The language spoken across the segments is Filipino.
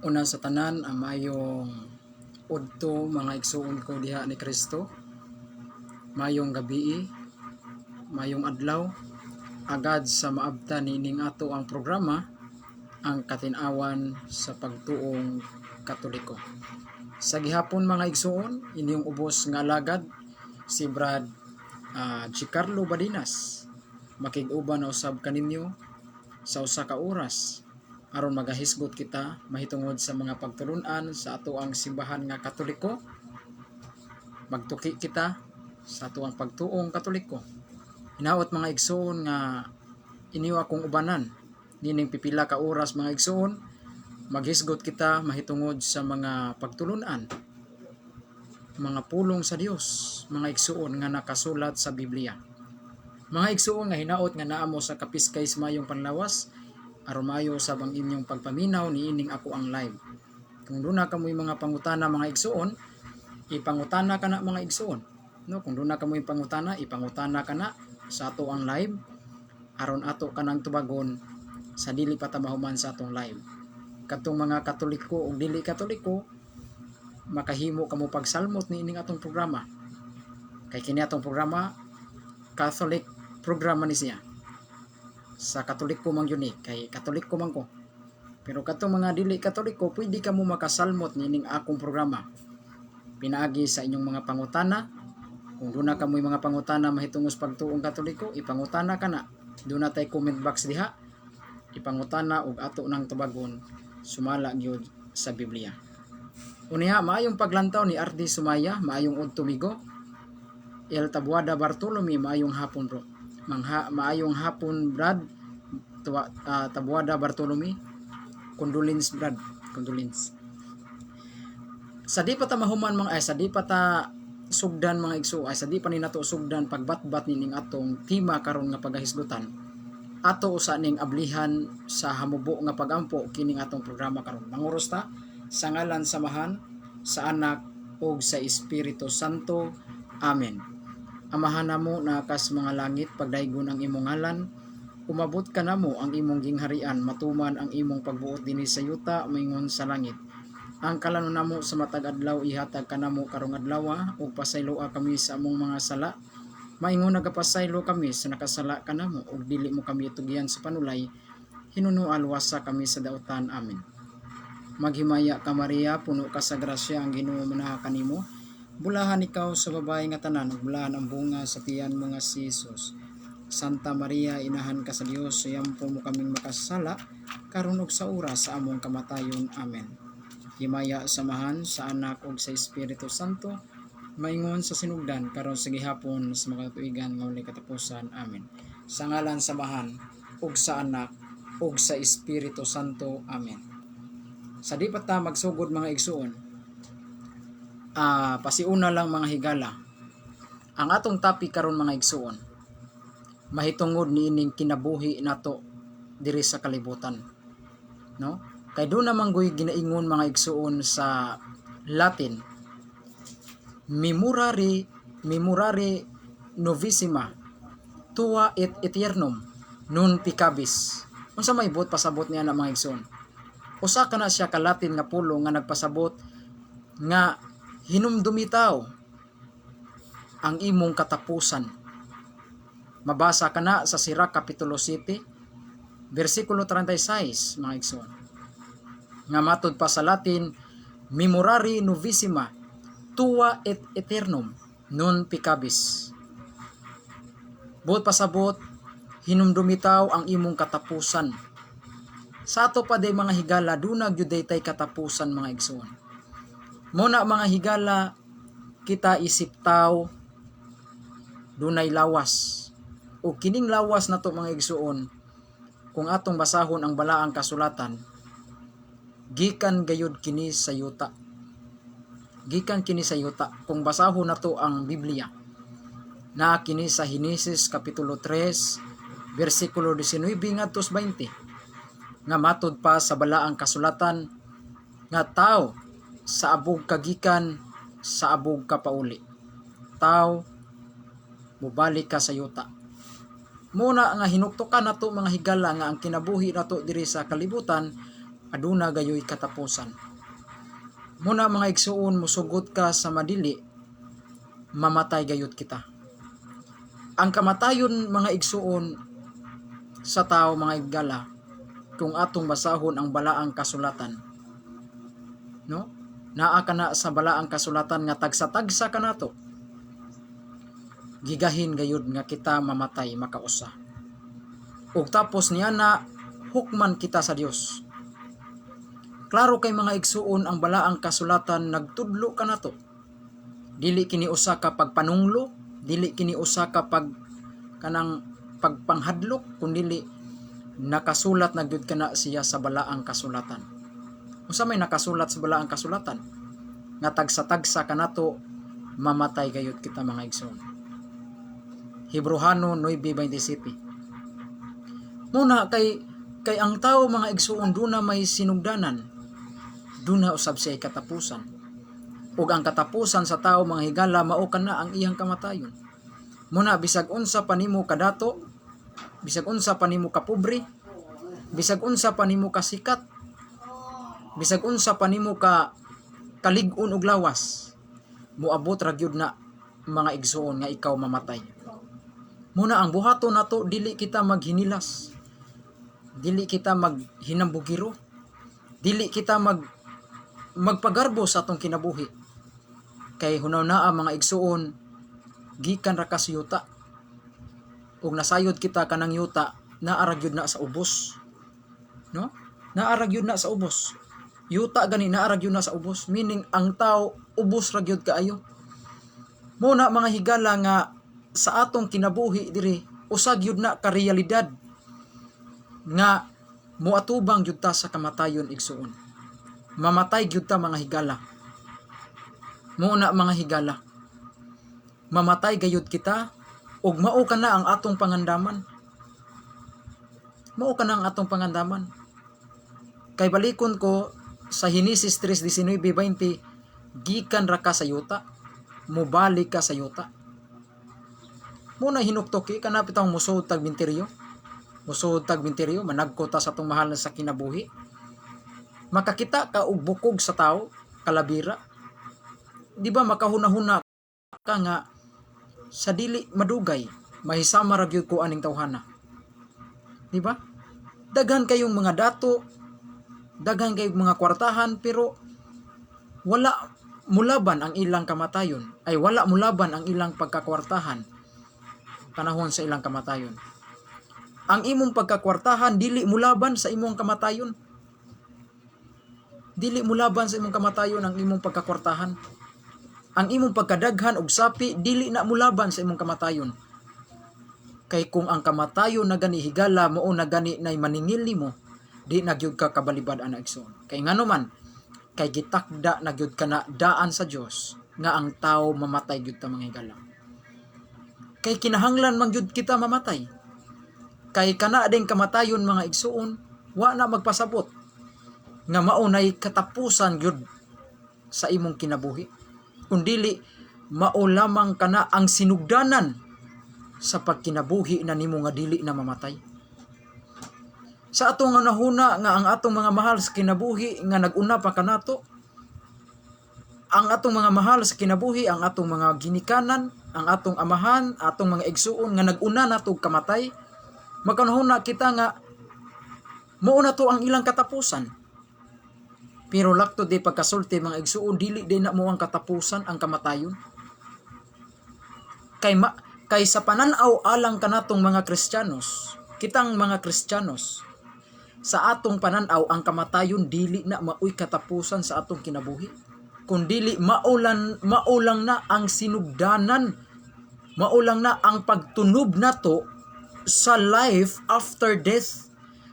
Una sa tanan, mayong udto mga igsuon ko diha ni Kristo. Mayong gabi, mayong adlaw, agad sa maabta nining ato ang programa, ang katinawan sa pagtuong Katoliko. Sa gihapon mga igsuon, inyong ubos nga alagad si Brad Giancarlo Badinas. Makig-uban na usab kaninyo sa usa ka oras aron magahisgot kita mahitungod sa mga pagtulun-an sa ato ang simbahan nga Katoliko. Magtuki kita sa ato ang pagtuong Katoliko. Hinaot mga igsoon nga inyo akong ubanan nining pipila ka oras mga igsoon, maghisgot kita mahitungod sa mga pagtulun-an, mga pulong sa Dios, mga igsoon nga nakasulat sa Biblia. Mga igsoon nga hinaot nga naamo sa kapiskay sa mayong panlawas, aron maayo usab ang inyong pagpaminaw niining ako ang live. Kung duna kamoy mga pangutana mga igsoon, ipangutana kana mga igsoon. No, kung duna kamoy pangutana, ipangutana kana sa ato ang live aron ato kanang tubagon sa dili pa ta mahuman sa atong live. Kadtong mga Katoliko o dili Katoliko, makahimo kamo pagsalmot niining atong programa. Kay kini atong programa Catholic programa ni siya. Sa Katoliko man yun kay Katoliko man ko. Pero katong mga dili Katoliko, pwede ka mo makasalmot nining akong programa. Pinaagi sa inyong mga pangutana. Kung doon na ka mo mga pangutana mahitungos pagtuong Katoliko, ipangutana ka na. Doon na tayo comment box diha. Ipangutana og ato ng tubagon sumala gyud sa Biblia. Uniha, maayong paglantaw ni Ardi Sumaya, maayong udtumigo. El Tabuada Bartolome, maayong hapon bro. Maayong hapon Brad Tabuada Bartolome. Condolence Brad, condolence. Sa di pa ta mahuman mga sa di pa ta sugdan mga igso, sa di pa ni nato sugdan pagbatbat nining atong tema karon nga pagahisgutan. Ato usa ning ablihan sa hamubo nga pagampo kining atong programa karon. Manguros ta sa ngalan samahan sa Anak ug sa Espiritu Santo. Amen. Amahan namo na kas mga langit, pagdaygon ang imong ngalan, umabot ka namo ang imong gingharian, matuman ang imong pagbuot dinhi sa yuta maingon sa langit. Ang kalanon namo sa matag adlaw ihatag kanamo karong adlaw ug pasayloa kami sa among mga sala. Maingon nagapasaylo kami sa nakasala kanamo ug dili mo kami tugyan sa panulay. Hinunual wasa kami sa dautan. Amen. Maghimaya ka Maria, puno ka sa grasya, ang Ginoo manaha kanimo. Bulahan ikaw sa babae nga tanan, ug bulahan ang bunga sa tiyan mo nga si Jesus. Santa Maria, inahan ka sa Dios, suyampo mo kaming makasala, karon ug sa oras sa among kamatayon. Amen. Himaya samahan sa Anak ug sa Espiritu Santo, maingon sa sinugdan karon sa gihapon sa mga tuigan nga walay katapusan. Amen. Sa ngalan samahan ug sa Anak ug sa Espiritu Santo. Amen. Sa di pa ta magsugod mga igsuon, pasiuna lang mga higala. Ang atong topic karon mga igsuon, mahitungod niining kinabuhi nato diri sa kalibutan. No? Kay do namang goy ginaingon mga igsuon sa Latin, memorare novissima tua et aeternum non picabis. Unsa may buot pasabot niya na mga igsoon? Usa ka na siya ka Latin nga pulo nga nagpasabot nga hinumdumitaw ang imong katapusan. Mabasa ka na sa Sirach Kapitulo 7 versikulo 36 mga igsoon. Nga matod pa sa Latin, memorare novissima tua et aeternum non picabis. Buot pasabot, hinumdumitaw ang imong katapusan. Sa ato pa day mga higala, dunag gyud tay katapusan mga igsoon. Muna mga higala, kita isip tao, dunay lawas. O kining lawas nato mga igsoon, kung atong basahon ang balaang kasulatan, gikan gayud kini sa yuta. Gikan kini sa yuta. Kung basahon nato ang Biblia, na kini sa Henesis Kapitulo 3 versikulo 19 ngadto 20, nga matod pa sa balaang kasulatan nga tao sa abog kagikan, sa abog ka pauli. Tao, mubalik ka sa yuta. Muna nga hinuktokan nato mga higala nga ang kinabuhi nato diri sa kalibutan aduna gayoy katapusan. Muna mga igsuon, musugot ka sa madili, mamatay gayud kita. Ang kamatayon mga igsuon sa tao mga igala, kung atong basahon ang balaang kasulatan, no? Naa ka na sa balaang kasulatan nga tagsa-tagsa ka nato. Gigahin gayud nga kita mamatay makausa. Ug tapos niya na hukman kita sa Dios. Klaro kay mga igsuon ang balaang kasulatan nagtudlo ka nato. Dili kini usa ka pagpanunglo, dili kini usa ka kanang pagpanghadlok, kundi nakasulat na gyud kana siya sa balaang kasulatan. Unsa may nakasulat sa balaang kasulatan? Nga tagsa-tagsa kanato mamatay gayud kita mga igsoon. Hebreano 9:27. Muna kay ang tao mga igsoon duna may sinugdanan, duna usab siya katapusan. Ug ang katapusan sa tao mga higala mao kana ang iyang kamatayon. Muna bisag unsa pa nimo kadato, bisag unsa pa nimo kapobre, bisag unsa pa nimo kasikat, bisag unsa pa nimo kalig-on og lawas, moabot ra gyud na mga igsoon nga ikaw mamatay. Muna ang buhaton nato dili kita maghinilas, dili kita maghinambugiro, dili kita magpagarbo sa atong kinabuhi. Kay hunaw naa mga igsoon, gikan ra kas yuta. Ug nasayod kita kanang yuta, naara gyud na sa ubos. No? Naara gyud na sa ubos. Yuta gani naara gyud na sa ubos, meaning ang tao ubos ra gyud kaayo. Muna mga higala nga sa atong kinabuhi diri usag gyud na ka realidad nga moatubang gyud ta sa kamatayon igsuon. Mamatay gyud ta mga higala. Muna mga higala, mamatay gayud kita ug mao kana ang atong pangandaman. Mao kana ang atong pangandaman. Kay balikon ko sa Henesis 3:19-20, gikan ra ka sa yuta, mubalik ka sa yuta. Muna hinuktoki kana pitang musud tag minteryo. Musud tag minteryo managko ta sa atong mahal sa kinabuhi. Makakita ka og bukog sa tao, kalabira. Di ba makahuna-huna ka nga sa dili madugay, mahisama ra gyud ko aning tawhana. Di ba? Daghan kayong mga dato, daghan kayong mga kwartahan, pero wala mulaban ang ilang kamatayon. Ay wala mulaban ang ilang pagkakwartahan panahon sa ilang kamatayon. Ang imong pagkakwartahan dili mulaban sa imong kamatayon. Dili mulaban sa imong kamatayon ang imong pagkakwartahan. Ang imong pagkadaghan og sapi dili na mulaban sa imong kamatayon. Kay kung ang kamatayon na gani higala mao na gani nay maningil nimo, di na gyud ka kabalibad ana igsoon. Kay ngano man, kay gitakda na gyud kana daan sa Dios nga ang tawo mamatay gyud ta mga higala. Kay kinahanglan man gyud kita mamatay. Kay kana ding kamatayon mga igsoon, wa na magpasabot nga mao nay katapusan gyud sa imong kinabuhi. Kundili mao lamang kana ang sinugdanan sa pagkinabuhi na nimo nga dili na mamatay. Sa atong nahuna nga ang atong mga mahal sa kinabuhi nga naguna pa kanato, ang atong mga mahal sa kinabuhi, ang atong mga ginikanan, ang atong amahan, atong mga igsuon nga naguna nato kamatay, makanahuna kita nga mao na to ang ilang katapusan. Pero lakto di pagkasulti mga igsuon, dili di na mo ang katapusan ang kamatayon. Kay sa pananaw alang kanatong mga Kristiyanos, kitang mga Kristiyanos, sa atong pananaw ang kamatayon dili na maoy katapusan sa atong kinabuhi. Kundili maulang na ang sinugdanan, maulang na ang pagtunob nato sa life after death.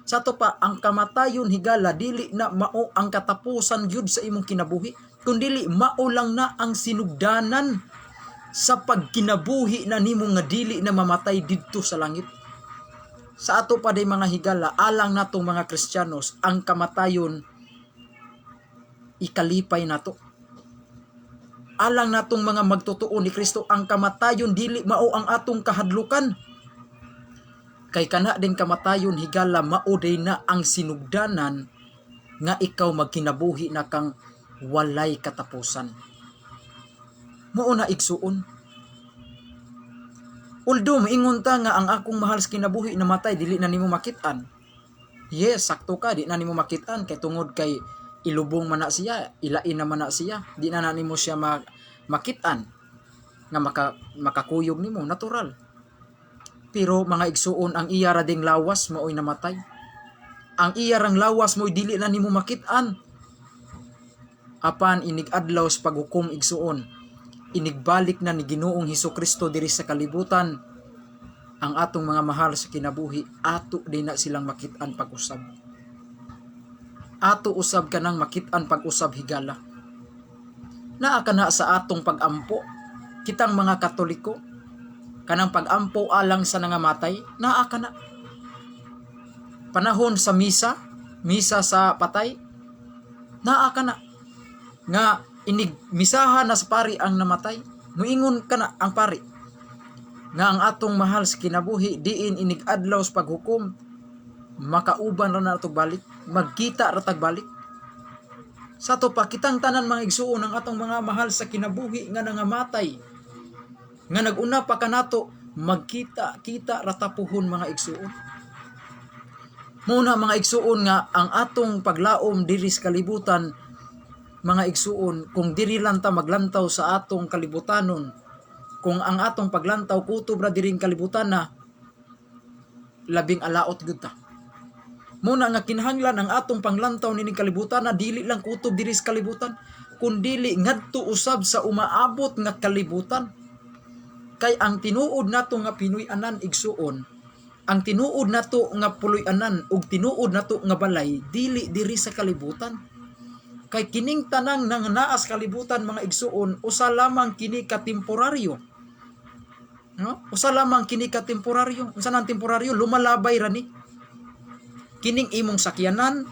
Sa to pa ang kamatayon higala dili na mao ang katapusan gyud sa imong kinabuhi, kundili mao lang na ang sinugdanan sa pagkinabuhi na nimo nga dili na mamatay didto sa langit. Sa ato pa day mga higala, alang natong mga Kristiyanos, ang kamatayon ikalipay nato. Alang natong mga magtotoo ni Kristo, ang kamatayon dili mao ang atong kahadlukan. Kay kana din kamatayon higala mao day na ang sinugdanan nga ikaw magkinabuhi na kang walay katapusan. Mao na igsuon. Although moingon ta nga ang akong mahal sa kinabuhi namatay dili na nimo makit-an. Yes, sakto ka, di na nimo makit-an kay tungod kay ilubong man na siya, ilain naman na siya, di na nimo siya makit-an nga makakuyog nimo, natural. Pero mga igsuon, ang iya ra ding lawas maoy namatay. Ang iya rang lawas mo'y dili na nimo makit-an. Apan inig-adlaw sa paghukom igsuon, inigbalik na ni Ginoong Hesukristo diri sa kalibutan ang atong mga mahal sa kinabuhi, ato din na silang makit-an pag-usab. Ato usab kanang makit-an pag-usab higala. Naa kana sa atong pag-ampo, kitang mga Katoliko, kanang pag-ampo alang sa nangamatay, naa kana. Panahon sa misa sa patay, naa kana. Nga inigmisahan na sa pari ang namatay, muingon kana ang pari nga ang atong mahal sa kinabuhi diin inig-adlaw sa paghukom, makauban ra na atong balik, magkita ra tag balik. Sa to pa kitang tanan mga igsuon ang atong mga mahal sa kinabuhi nga nangamatay, nga naguna pa kanato magkita ra tapuhon mga igsuon. Muna mga igsuon nga ang atong paglaom diri sa kalibutan, mga igsuon, kung diri lang ta maglantaw sa atong kalibutanon, kung ang atong paglantaw kutob ra diring kalibutan na, labing alaot gud ta. Muna nga kinahanglan ang atong panglantaw nining kalibutan na dili lang kutob diri sa kalibutan, kundili ngadto usab sa umaabot nga kalibutan. Kay ang tinuod nato nga Pinoy-anan igsuon, ang tinuod nato nga Puloy-anan ug tinuod nato nga balay dili diri sa kalibutan. Kay kining tanang nang naas kalibutan mga igsuon, usa lamang kini ka temporaryo. No? Usa lamang kini ka temporaryo. Unsa nang temporaryo? Lumalabay ra ni. Kining imong sakyanan,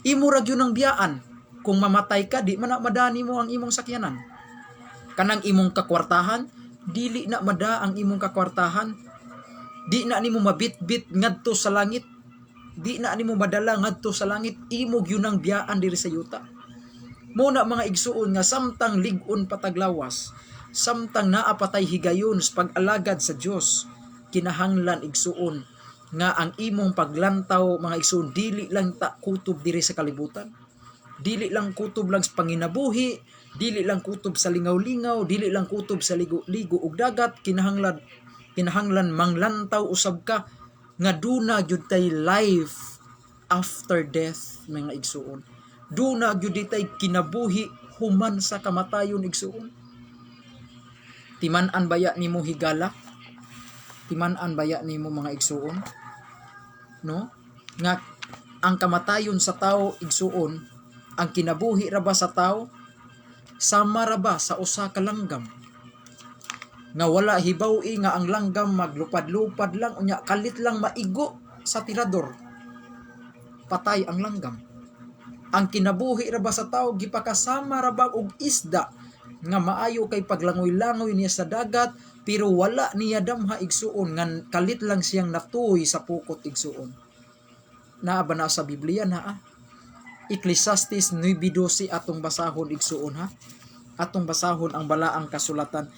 imo ra gyud ang biyaan. Kung mamatay ka, di man na madani mo ang imong sakyanan. Kanang imong kakwartahan, dili na mada ang imong kakwartahan. Di na nimo mabitbit ngadto sa langit. Di na nimo madala ngadto sa langit. Imo gyud ang biyaan diri sa yuta. Muna mga igsuon nga samtang lig-on pataglawas, samtang naapatay higayon sa pag-alagad sa Dios, kinahanglan igsuon nga ang imong paglantaw mga igsuon dili lang ta kutob diri sa kalibutan. Dili lang kutob lang sa panginabuhi, dili lang kutob sa lingaw-lingaw, dili lang kutob sa ligo ug dagat, kinahanglan manglantaw usab ka nga duna gyud tay life after death mga igsuon. Duna gyud tay kinabuhi human sa kamatayon igsuon. Timan-an baya nimo higala? Timan-an baya nimo mga igsuon? No? Nga ang kamatayon sa tao igsuon, ang kinabuhi ra ba sa tao sama ra ba sa usa ka langgam? Nga wala hibaw-i nga ang langgam maglupad-lupad lang unya kalit lang maigo sa tirador. Patay ang langgam. Ang kinabuhi ra ba sa tao gipakasama ra ba og isda nga maayo kay paglangoy-langoy niya sa dagat pero wala niya damha igsuon nga kalit lang siyang natuy sa pukot igsuon. Naa ba na sa Biblia na Ecclesiastes 9:12 atong basahon igsuon ha. Atong basahon ang balaang kasulatan.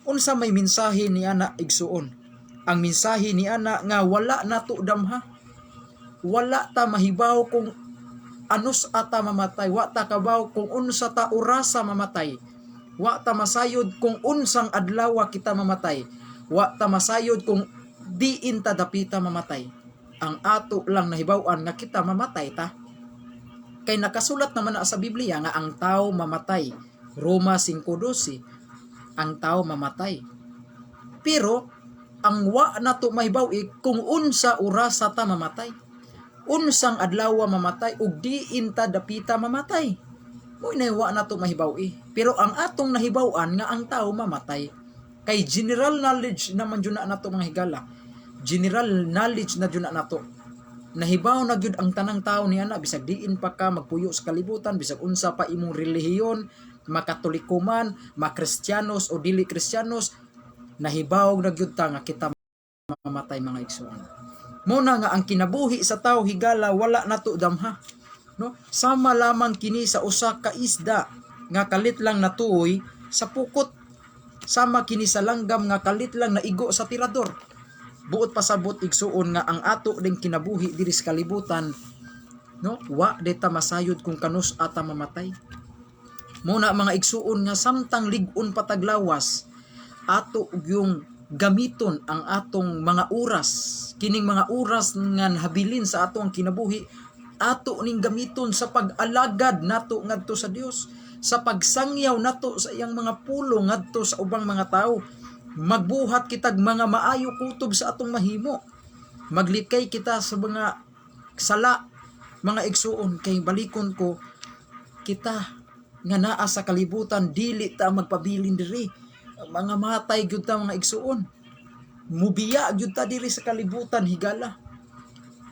Unsa may mensahe ni ana igsuon? Ang mensahe ni ana nga wala nato damha. Wala ta mahibaw kung anus ata mamatay, wa ta kabaw kung unsa ta orasa mamatay, wa ta masayod kung unsang adlaw kita mamatay, wa ta masayod kung diin ta dapita mamatay. Ang ato lang nahibaw-an nga kita mamatay ta. Kay nakasulat naman na sa Biblia nga ang tao mamatay. Roma 5:12, ang tao mamatay. Pero ang wa nato mahibaw kung unsa orasa ta mamatay, unsang adlaw mamatay ug diin ta dapita mamatay. Mo inaywa nato mahibaw-i. Pero ang atong nahibaw-an nga ang tao mamatay. Kay general knowledge naman jud na nato mga higala. General knowledge na jud na nato. Nahibaw na gyud ang tanang tao niana bisag diin pa ka magpuyo sa kalibutan, bisag unsa pa imong relihiyon, makatoliko man, makristiyanos o dili kristiyanos, nahibaw na gyud ta nga kita mamatay mga igsoon. Muna nga ang kinabuhi sa tao higala wala nato damha. no? Sama lamang kini sa usa ka isda nga kalit lang natuoy sa pukot, sama kini sa langgam nga kalit lang naigo sa tirador. Buot pasabot igsuon nga ang ato ding kinabuhi diri sa kalibutan, no, wa deta masayod kung kanus ata mamatay. Muna mga igsuon nga samtang ligon pataglawas, ato yung gamiton ang atong mga oras, kining mga oras nga habilin sa ato ang kinabuhi, ato ning gamiton sa pag-alagad nato ngadto sa Dios, sa pagsangyaw nato sa iyang mga pulong ngadto sa ubang mga tao. Magbuhat kitag mga maayo kutob sa atong mahimo, maglikay kita sa mga sala, mga igsuon. Kay balikon ko, kita nga naa sa kalibutan dili ta magpabilin diri, mga matay gyud ta mga igsuon, mubiya gyud ta diri sa kalibutan higala.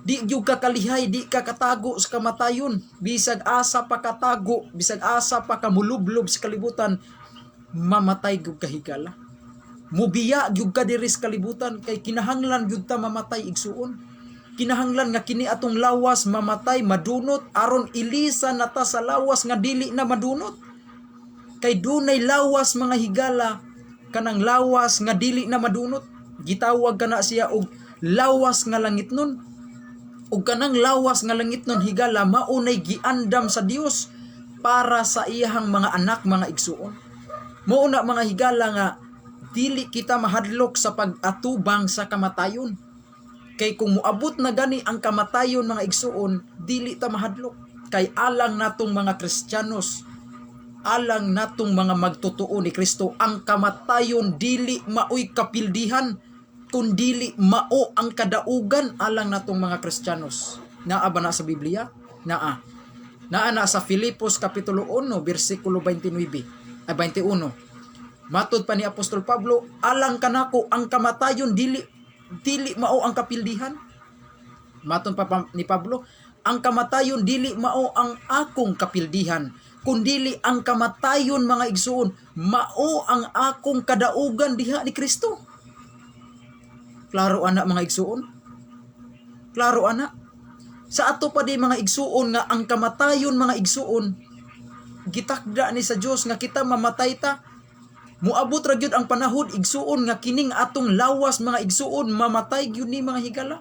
Di gyud ka kalihay, di ka katago sa kamatayon, bisag asa pa katago, bisag asa pa kamulublob sa kalibutan, mamatay gyud ka higala. Mubiya gyud ka diri sa kalibutan, kay kinahanglan gyud ta mamatay igsuon. Kinahanglan nga kini atong lawas mamatay, madunot, aron ilisan nata sa lawas nga dili na madunot. Kay dunay lawas mga higala, kanang lawas nga dili na madunot, gitawag kana siya og lawas nga langitnon. Ug kanang lawas nga langitnon higala maunay giandam sa Dios para sa iyang mga anak, mga igsuon. Mao na mga higala nga dili kita mahadlok sa pag-atubang sa kamatayon. Kay kung muabot na gani ang kamatayon mga igsuon, dili ta mahadlok. Kay alang natong mga Kristiyanos, alang natong mga magtotoo ni Kristo, ang kamatayon dili maoy kapildihan, kundili mao ang kadaugan alang natong mga Kristiyanos. Naa ba na sa Biblia? Naa. Naa na sa Filipos kapitulo 1 bersikulo 29 ay 21. Matod pa ni Apostol Pablo, alang kanako ang kamatayon dili mao ang kapildihan. Matod pa ni Pablo, ang kamatayon dili mao ang akong kapildihan, kundili ang kamatayon mga igsuon mao ang akong kadaugan diha ni Kristo. Klaro ana mga igsuon? Klaro ana? Sa ato pa di mga igsuon nga ang kamatayon mga igsuon, gitakda ni sa Dios nga kita mamatay ta. Muabot ra gyud ang panahon igsuon nga kining atong lawas mga igsuon mamatay gyud ni mga higala.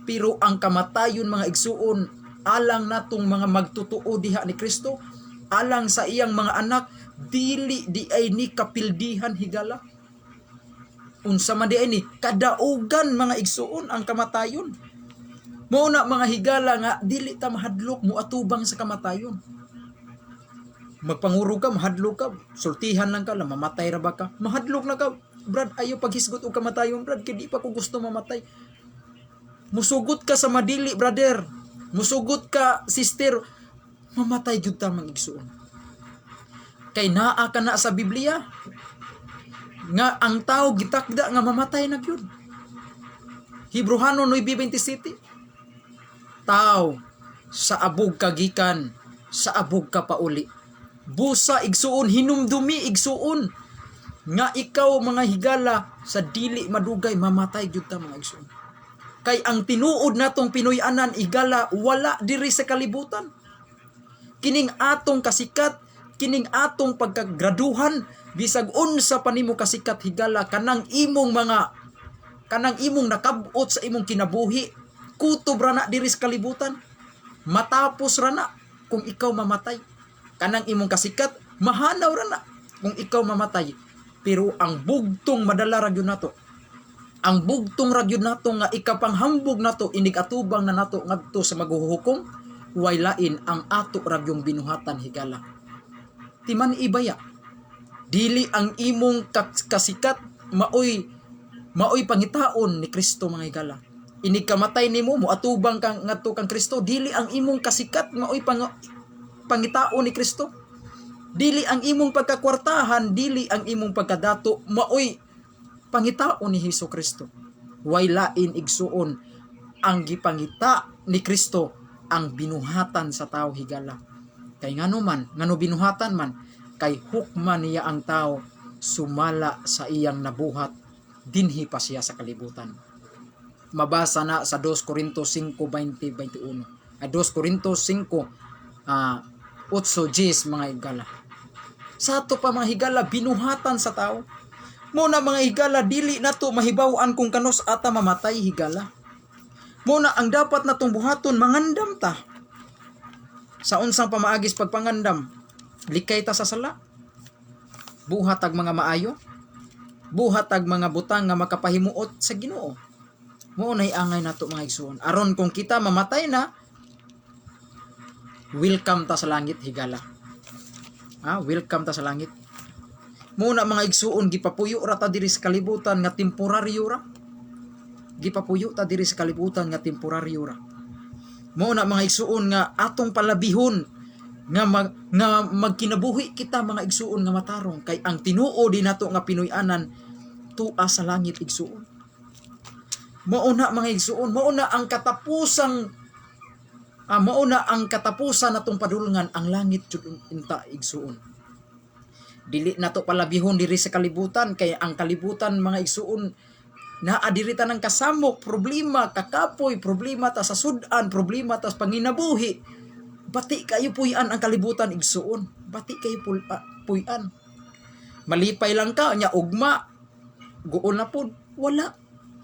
Pero ang kamatayon mga igsuon alang natong mga magtutuo diha ni Kristo, alang sa iyang mga anak, dili di ay ni kapildihan higala. Unsa man di ay ni kadaugan mga igsuon ang kamatayon. Mao na mga higala nga dili ta mahadlok muatubang sa kamatayon. Magpanguro ka, mahadlok ka, sultihan lang ka, mamatay ra ba ka? Mahadlok na ka, brad, ayo paghisgot og kamatayon, brad, kay di pa ko gusto mamatay. Musugot ka sa madili, brother. Musugot ka, sister, mamatay gyud ta mga igsuon. Kay naa ka na sa Biblia nga ang tao gitakda nga mamatay na gyud. Hebreano 9:27. Tao sa abog kagikan, sa abog ka pauli. Busa igsuon, hinumdumi igsuon nga ikaw mga higala sa dili madugay mamatay gyud ta mga igsuon. Kay ang tinuod natong Pinoy-anan higala wala diri sa kalibutan. Kining atong kasikat, kining atong pagkagraduhan, bisag unsa pa nimo kasikat higala, kanang imong nakabot sa imong kinabuhi, kutob ra na diri sa kalibutan. Matapos ra na kung ikaw mamatay. Kanang imong kasikat, mahanaw ra na kung ikaw mamatay. Pero ang bugtong madala ra gyud nato, ang bugtong ra gyud nato nga ikapanghambog nato, inig atubang na nato ngadto sa maghuhukom, way lain ang ato ra gyung binuhatan higala. Timan ibaya, dili ang imong kasikat maoy pangitaon ni Kristo mga higala. Inig kamatay nimo, muatubang kang ngadto kang Kristo, dili ang imong kasikat maoy pangitaon ni Kristo. Dili ang imong pagkakwartahan, dili ang imong pagkadato maoy pangitaon ni Hesus Kristo. Way lain igsuon ang gipangita ni Kristo ang binuhatan sa tao higala. Kay ngano binuhatan man, kay hukman niya ang tao sumala sa iyang nabuhat dinhi pa siya sa kalibutan. Mabasa na sa 2 Corinto 5:20-21. 2 Corinto 5 8 mga higala. Sa ato pa mga higala binuhatan sa tao. Muna mga higala dili nato mahibaw-an kung kanos ata mamatay higala. Muna ang dapat natong buhaton mangandam ta. Sa unsang pamaagis pagpangandam, likay ta sa sala. Buhat ag mga maayo. Buhat ag mga butang nga makapahimuot sa Ginoo. Mao nay angay nato mga igsoon. Aron kung kita mamatay na, welcome ta sa langit higala. Welcome ta sa langit. Muna mga igsuon gipapuyo ra ta diri sa kalibutan nga temporaryo ra. Gipapuyo ta diri sa kalibutan nga temporaryo ra. Muna mga igsuon nga atong palabihon nga magkinabuhi kita mga igsuon nga matarong kay ang tinuo din nato nga Pinoy-anan tua sa langit igsuon. Mauna mga igsuon, mauna ang katapusan natong padulngan ang langit jud inta igsuon. Dili nato palabihon diri sa kalibutan kay ang kalibutan mga igsuon naa diri ta ng kasamok, problema, kakapoy, problema ta sa sudan, problema ta sa panginabuhi. Bati kayo puy-an ang kalibutan igsuon. Bati kayo puy-an. Malipay lang ka nya ugma. Guol na pod, wala.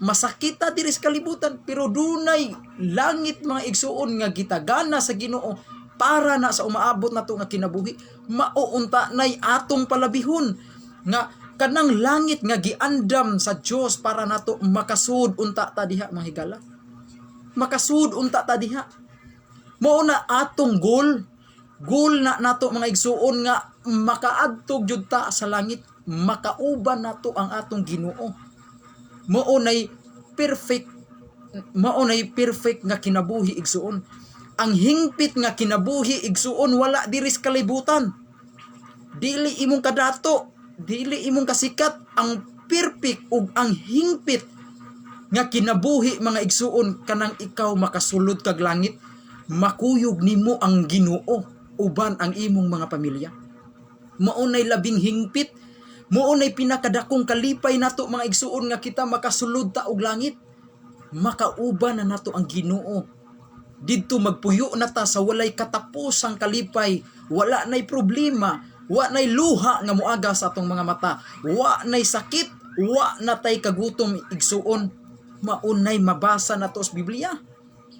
Masakit ta diri sa kalibutan pero dunay langit mga igsuon nga gitagana sa Ginoo para na sa umaabot nato nga kinabuhi. Mauunta nay atong palabihon nga kanang langit nga giandam sa Dios para nato makasud unta ta diha mga higala. Makasud unta ta diha. Mao na atong goal na nato mga igsuon nga makaadtog jud ta sa langit, makauban nato ang atong Ginoo. Mao nay perfect nga kinabuhi igsuon. Ang hingpit nga kinabuhi igsuon wala diri sa kalibutan. Dili imong kadato, dili imong kasikat, ang perfect ug ang hingpit nga kinabuhi mga igsuon kanang ikaw makasulod kag langit, makuyog nimo ang Ginoo uban ang imong mga pamilya. Maunay labing hingpit, maunay pinakadakong kalipay nato mga igsuon nga kita makasulod ta og langit, makauban na nato ang Ginoo. Didto magpuyo na ta sa walay katapusang kalipay, wala nay problema, wa nay luha nga moaga sa atong mga mata, wa nay sakit, wa natay kagutom igsuon. Maunay mabasa nato sa Biblia.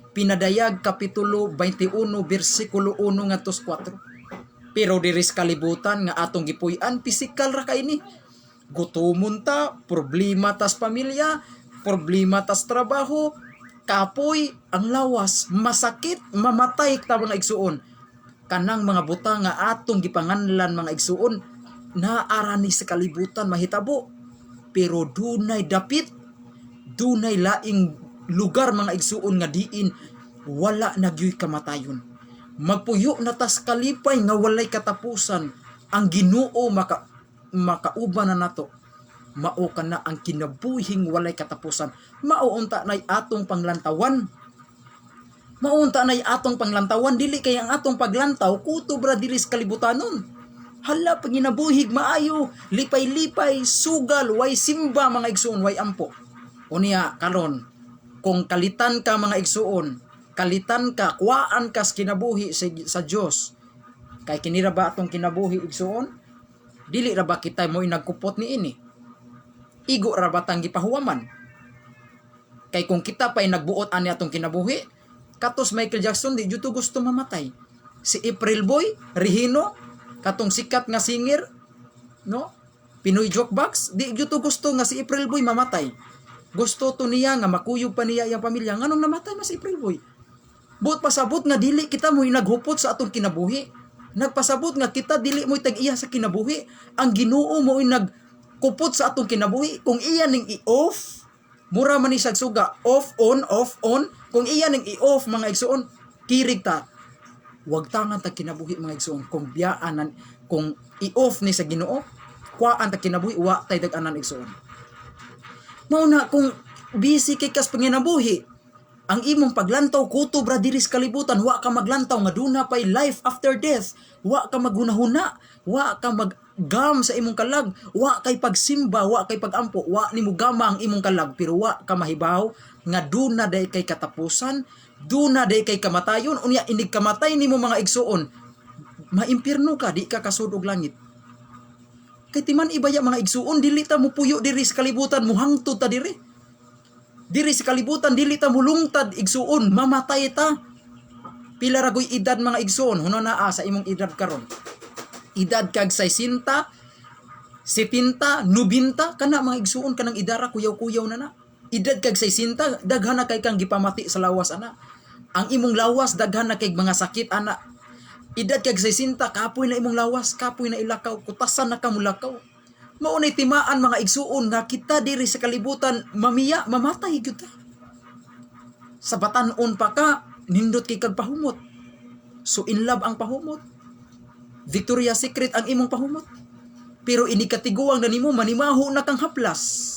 Pinadayag kapitulo 21 bersikulo 1 ngadto 4. Pero diri sa kalibutan nga atong gipuy-an pisikal ra kaini. Gutomon ta, problema tas pamilya, problema tas trabaho, kapoy ang lawas, masakit, mamatay ta mga igsuon. Kanang mga butang nga atong gipanganlan mga igsuon naarani sa kalibutan mahitabo. Pero dunay dapit, dunay laing lugar mga igsuon nga diin wala nagyoy kamatayon. Magpuyo na tas kalipay nga walay katapusan. Ang Ginoo makauban na nato. Mao kana ang kinabuhing walay katapusan. Mauunta nay atong panglantawan. Maunta nay atong panglantawan, dili kay ang atong paglantaw kutob ra diri sa kalibutanon. Hala paginabuhig maayo, lipay-lipay, sugal, way simba mga igsuon, way ampo. Unya karon kung kalitan ka mga igsuon, kalitan ka, kuwaan ka sa kinabuhi sa Dios. Kay kinira ba atong kinabuhi igsuon? Dili ra ba kita mo nagkupot ni ini? Igo ra ba tang gipahuwaman? Kay kung kita pa'y nagbuot ani atong kinabuhi, katos Michael Jackson di juto gusto mamatay. Si April Boy, Regino, katong sikat nga singer, no? Pinoy Jukebox, di juto gusto nga si April Boy mamatay. Gusto to niya nga makuyog pa niya iyang pamilya. Nganong namatay mas April Boy? Buot pasabot nga dili kita mo'y naghupot sa atong kinabuhi. Nagpasabot nga kita dili mo'y tag-iya sa kinabuhi. Ang Ginoo mo'y nagkupot sa atong kinabuhi. Kung iya ning i-off, mura man ni sagsuga, off, on, off, on. Kung iya ning i-off mga igsuon, kirig ta. Huwag tangan ta kinabuhi mga igsuon. Kung biyaanan, kung i-off ni sa Ginoo, kuwaan ta kinabuhi, wa tay dag-anan igsuon. Mauna kung busy kay kas panginabuhi, ang imong paglantaw kutob ra diri sa kalibutan, wa ka maglantaw nga duna pay life after death, wa ka maghunahuna, wa ka maggam sa imong kalag, wa kay pagsimba, wa kay pagampo, wa nimo gama ang imong kalag, pero wa ka mahibaw nga duna day kay katapusan, duna day kay kamatayon. Unya inig kamatay nimo mga igsuon, maimpirno ka, di ka kasud og langit. Kay timan ibaya mga igsuon, dili ta mo puyo diri sa kalibutan, mo hangtod ta diri. Diri sa kalibutan, dili ta mo lungtad igsuon, mamatay ta. Pila ra goy edad mga igsuon, huno naa sa imong edad karon. Edad kag 60, 70, 90 kana mga igsuon kanang idara kuyaw-kuyaw na na. Edad kag 60, daghan na kay kang gipamati sa lawas ana. Ang imong lawas daghan na kay mga sakit ana. Edad kag 60, kapoy na imong lawas, kapoy na ilakaw, kutasan na ka mulakaw. Maunay timaan mga igsuon nga kita diri sa kalibutan mamiya, mamatay gyud ta. Sa batan-on pa ka, nindot kay kag pahumot. So in love ang pahumot. Victoria's Secret ang imong pahumot. Pero inikatiguang na nimo, manimaho na kang haplas.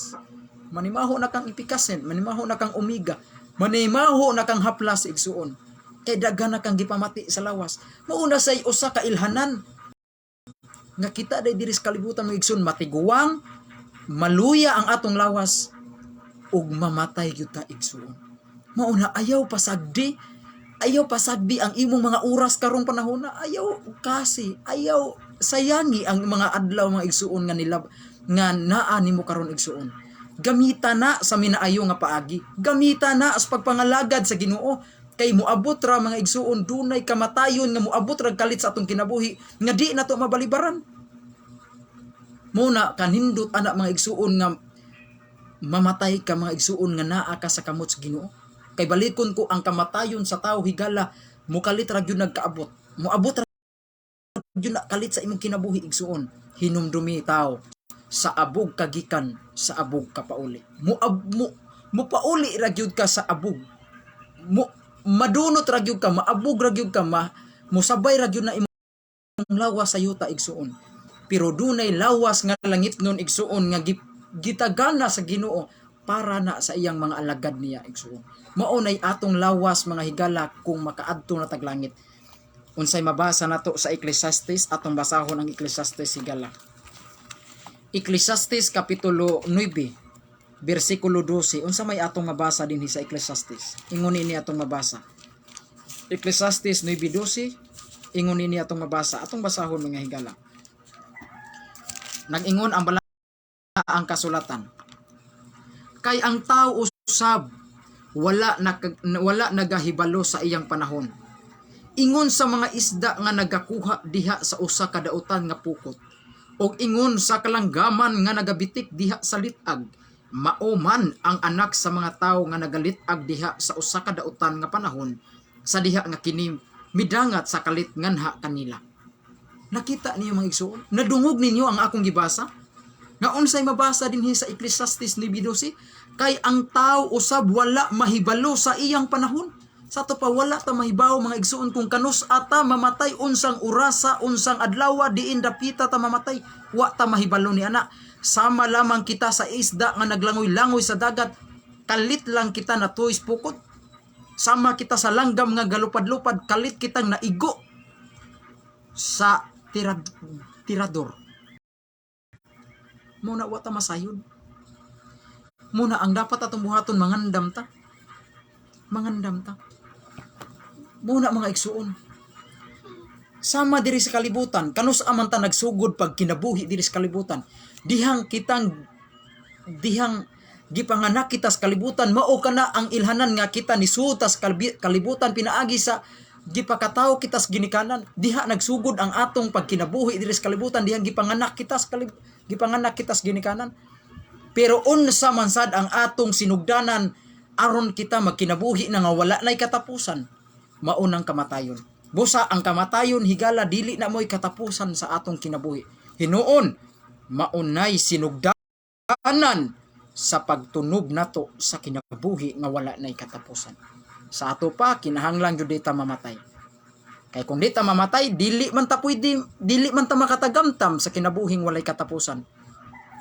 Manimaho na kang ipikasen, manimaho na kang omega. Manimaho na kang haplas igsuon. Kay daghan na kang gipamati sa lawas. Mauna say usa ka ilhanan nga kita day diri sa kalibutan mo igsoon, matiguang, maluya ang atong lawas ug mamatay gyud ta igsoon. Mauna ayaw pasagdi ang imong mga oras karong panahon na, ayaw kasi ayaw sayangi ang mga adlaw mga igsuon nga nilab nga naa nimo karon igsuon. Gamita na sa minaayo nga paagi, gamita na as pagpangalagad sa Ginoo. Kay muabot ra mga igsuon, dunay kamatayon nga muabot ra kalit sa atong kinabuhi nga di nato mabalibaran. Muna kanindot ana mga igsuon nga mamatay ka mga igsuon nga naa ka sa kamot sa Ginoo. Kay balikon ko ang kamatayon sa tao higala mukalit ra gyud nagkaabot. Muabot ra gyud kalit sa imong kinabuhi igsuon. Hinumdumi tao sa abog kagikan sa abog kapauli. Mo pauli ra gyud ka sa abog. Madunot ra gyud ka, maabog ra gyud ka, musabay ra gyud na imong lawas sa yuta igsuon. Pero dunay lawas nga langit nun igsuon nga gitagana sa Ginoo para na sa iyang mga alagad niya igsuon. Maunay atong lawas mga higala kung makaadto na taglangit. Unsay mabasa nato sa Ecclesiastes, atong basahon ang Ecclesiastes higala. Ecclesiastes kapitulo 9. Versikulo 12, unsa may atong mabasa dinhi sa Ecclesiastes? Ingon ini atong mabasa. Ecclesiastes 9:12, ingon ini atong mabasa. Atong basahon mga higala. Nag-ingon ang bala ang kasulatan. Kay ang tao usab wala nagahibalo sa iyang panahon. Ingon sa mga isda nga nagakuha diha sa usa ka dautan nga pukot. Og ingon sa kalanggaman nga nagabitik diha sa litag. Mauman ang anak sa mga tao nga nagalitag diha sa usa ka dautan nga panahon sa diha nga kini midangat sa kalit nganha kanila. Nakita niyo mga igsoon? Nadungog ninyo ang akong gibasa? Nga unsay mabasa dinhi sa Ecclesiastes 9:12? Kay ang tao usab wala mahibalo sa iyang panahon. Sa to pa wala ta mahibaw mga igsoon kung kanus ata mamatay, unsang orasa, unsang adlaw diin dapita ta mamatay. Wa ta mahibalo ni ana. Sama lamang kita sa isda nga naglangoy-langoy sa dagat, kalit lang kita na tuwis pukot. Sama kita sa langgam nga galupad-lupad, kalit kitang naigo sa tirador. Muna wa ta masayod. Muna ang dapat atong buhaton mangandam ta. Muna mga igsuon. Sama diri sa kalibutan, kanus aman ta nagsugod pag kinabuhi diri sa kalibutan. Dihang gipanganak kita sa kalibutan, mao kana ang ilhanan nga kita ni sutas kalibutan pinaagi sa gipakataw kita sa ginikanan. Diha nagsugod ang atong pagkinabuhi diri sa kalibutan, dihang gipanganak kita sa ginikanan. Pero unsa man sad ang atong sinugdanan aron kita magkinabuhi na nga wala nay katapusan, maunang kamatayon. Busa ang kamatayon higala dili na mo'y katapusan sa atong kinabuhi. Hinuon maunay sinugdanan sa pagtunog nato sa kinabuhi nga wala nay katapusan. Sa ato pa kinahanglan jud ta mamatay. Kay kung di ta mamatay, dili man ta makatagamtam sa kinabuhing walay katapusan.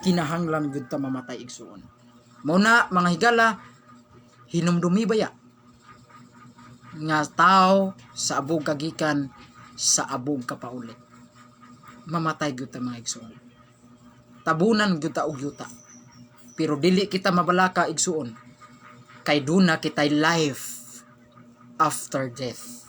Kinahanglan jud ta mamatay igsuon. Muna mga higala, hinumdumi baya nga tao sa abog kagikan sa abog kapauli. Mamatay gyud ta mga igsuon. Tabunan gyud ta og yuta. Pero dili kita mabalaka igsuon. Kay duna kitay life after death.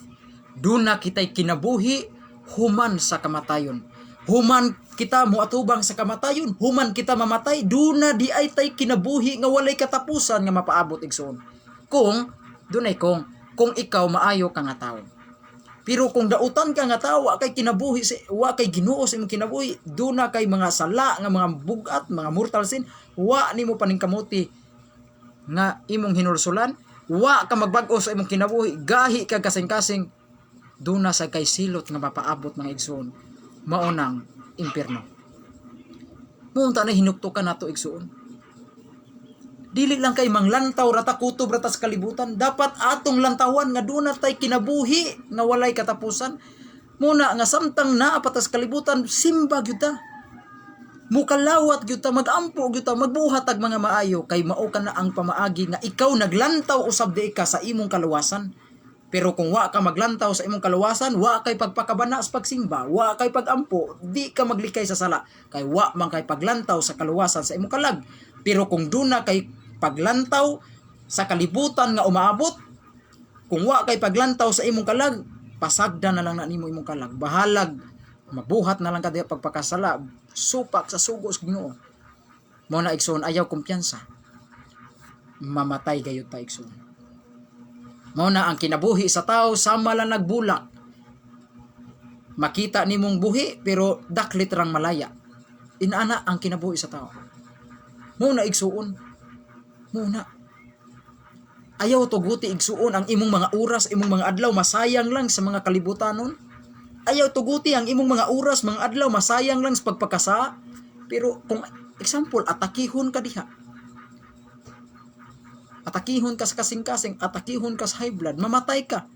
Duna kitay kinabuhi human sa kamatayon. Human kita moatubang sa kamatayon, human kita mamatay, duna di ay tay kinabuhi nga walay katapusan nga mapaabot igsoon. Kung dunay kung ikaw maayo ka nga tawo. Pero kung dautan ka nga tawo, wa kay kinabuhi, wa kay Ginoo sa imong kinabuhi, duna kay mga sala nga mga bugat, mga mortal sin, wa nimo paningkamuti nga imong hinulsulan, wa ka magbag-o sa imong kinabuhi, gahi ka kasing-kasing, duna sa kay silot nga mapaabot mga igsoon. Maunang impierno. Munta na hinuktukan nato igsoon. Dili lang kay manglantaw rata kutob rata sa kalibutan, dapat atong lantawan nga duna tay kinabuhi nga walay katapusan. Muna nga samtang naa pa ta sa kalibutan, simba gyud ta. Mukalawat gyud ta, magampo gyud ta, magbuhat tag mga maayo kay mao ka na ang pamaagi nga ikaw naglantaw usab di ka sa imong kaluwasan. Pero kung wa ka maglantaw sa imong kaluwasan, wa kay pagpakabana sa pagsimba, wa kay pagampo, di ka maglikay sa sala, kay wa man kay paglantaw sa kaluwasan sa imong kalag. Pero kung duna kay paglantaw sa kalibutan nga umaabot, kung wa kay paglantaw sa imong kalag, pasagda na lang na nimo imong kalag. Bahalag, mabuhat na lang ka diha pagpakasala, supak sa sugos Ginoo. Mao na igsoon, ayaw kumpiyansa. Mamatay gayud ta igsoon. Mao na ang kinabuhi sa tao, sama lang nagbulak. Makita nimong buhi pero daklit rang malaya. Inaana ang kinabuhi sa tao. Mao na igsuon. Mao na. Ayaw tuguti igsuon ang imong mga oras, imong mga adlaw masayang lang sa mga kalibutanon. Ayaw tuguti ang imong mga oras, mga adlaw masayang lang sa pagpakasa. Pero kung example, atakihon ka diha. Atakihon ka sa kasing-kasing, atakihon ka sa high blood, mamatay ka.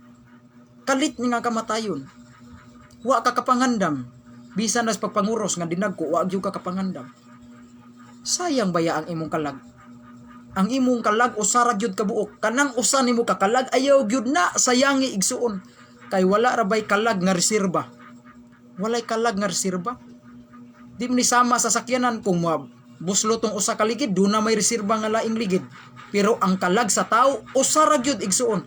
Kalit nga kamatayon. Wa ka kapangandam. Bisan nas pagpanguros nga dinagko, wa gyud ka kapangandam. Sayang baya ang imong kalag. Ang imong kalag usara gyud kabuok. Kanang usa nimo ka kalag ayaw gyud na sayangi igsuon. Kay wala ra bay kalag nga reserba. Walay kalag nga reserba. Di man ni sama sa sakyanan kung buslo tong usa ka ligid, duna may reserba nga laing ligid. Pero ang kalag sa tao usara gyud igsuon.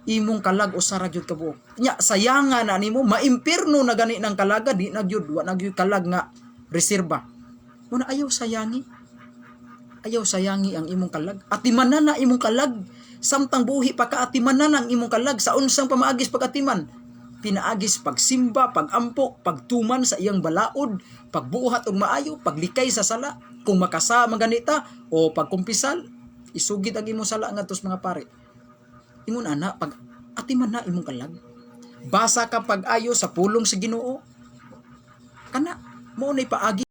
Imong kalag usara gyud kabuok. Nya sayangan na nimo, maimpierno na gani ng kalaga, di na gyud wa na gyud kalag nga reserba. Muna ayaw sayangi. Ayaw sayangi ang imong kalag. Atimanan na imong kalag. Samtang buhi pa ka, atimanan ang imong kalag. Sa unsang pamaagis pag-atiman. Pinaagis pagsimba, pagampo, pagtuman sa iyang balaod, pagbuhat og maayo, paglikay sa sala. Kung makasama ganita o pagkumpisal, isugid ang imong sala ngadto sa mga pare. Ingon ana, pag atiman na imong kalag. Basa ka pag-ayo sa pulong sa Ginoo. Kana mao nay paagi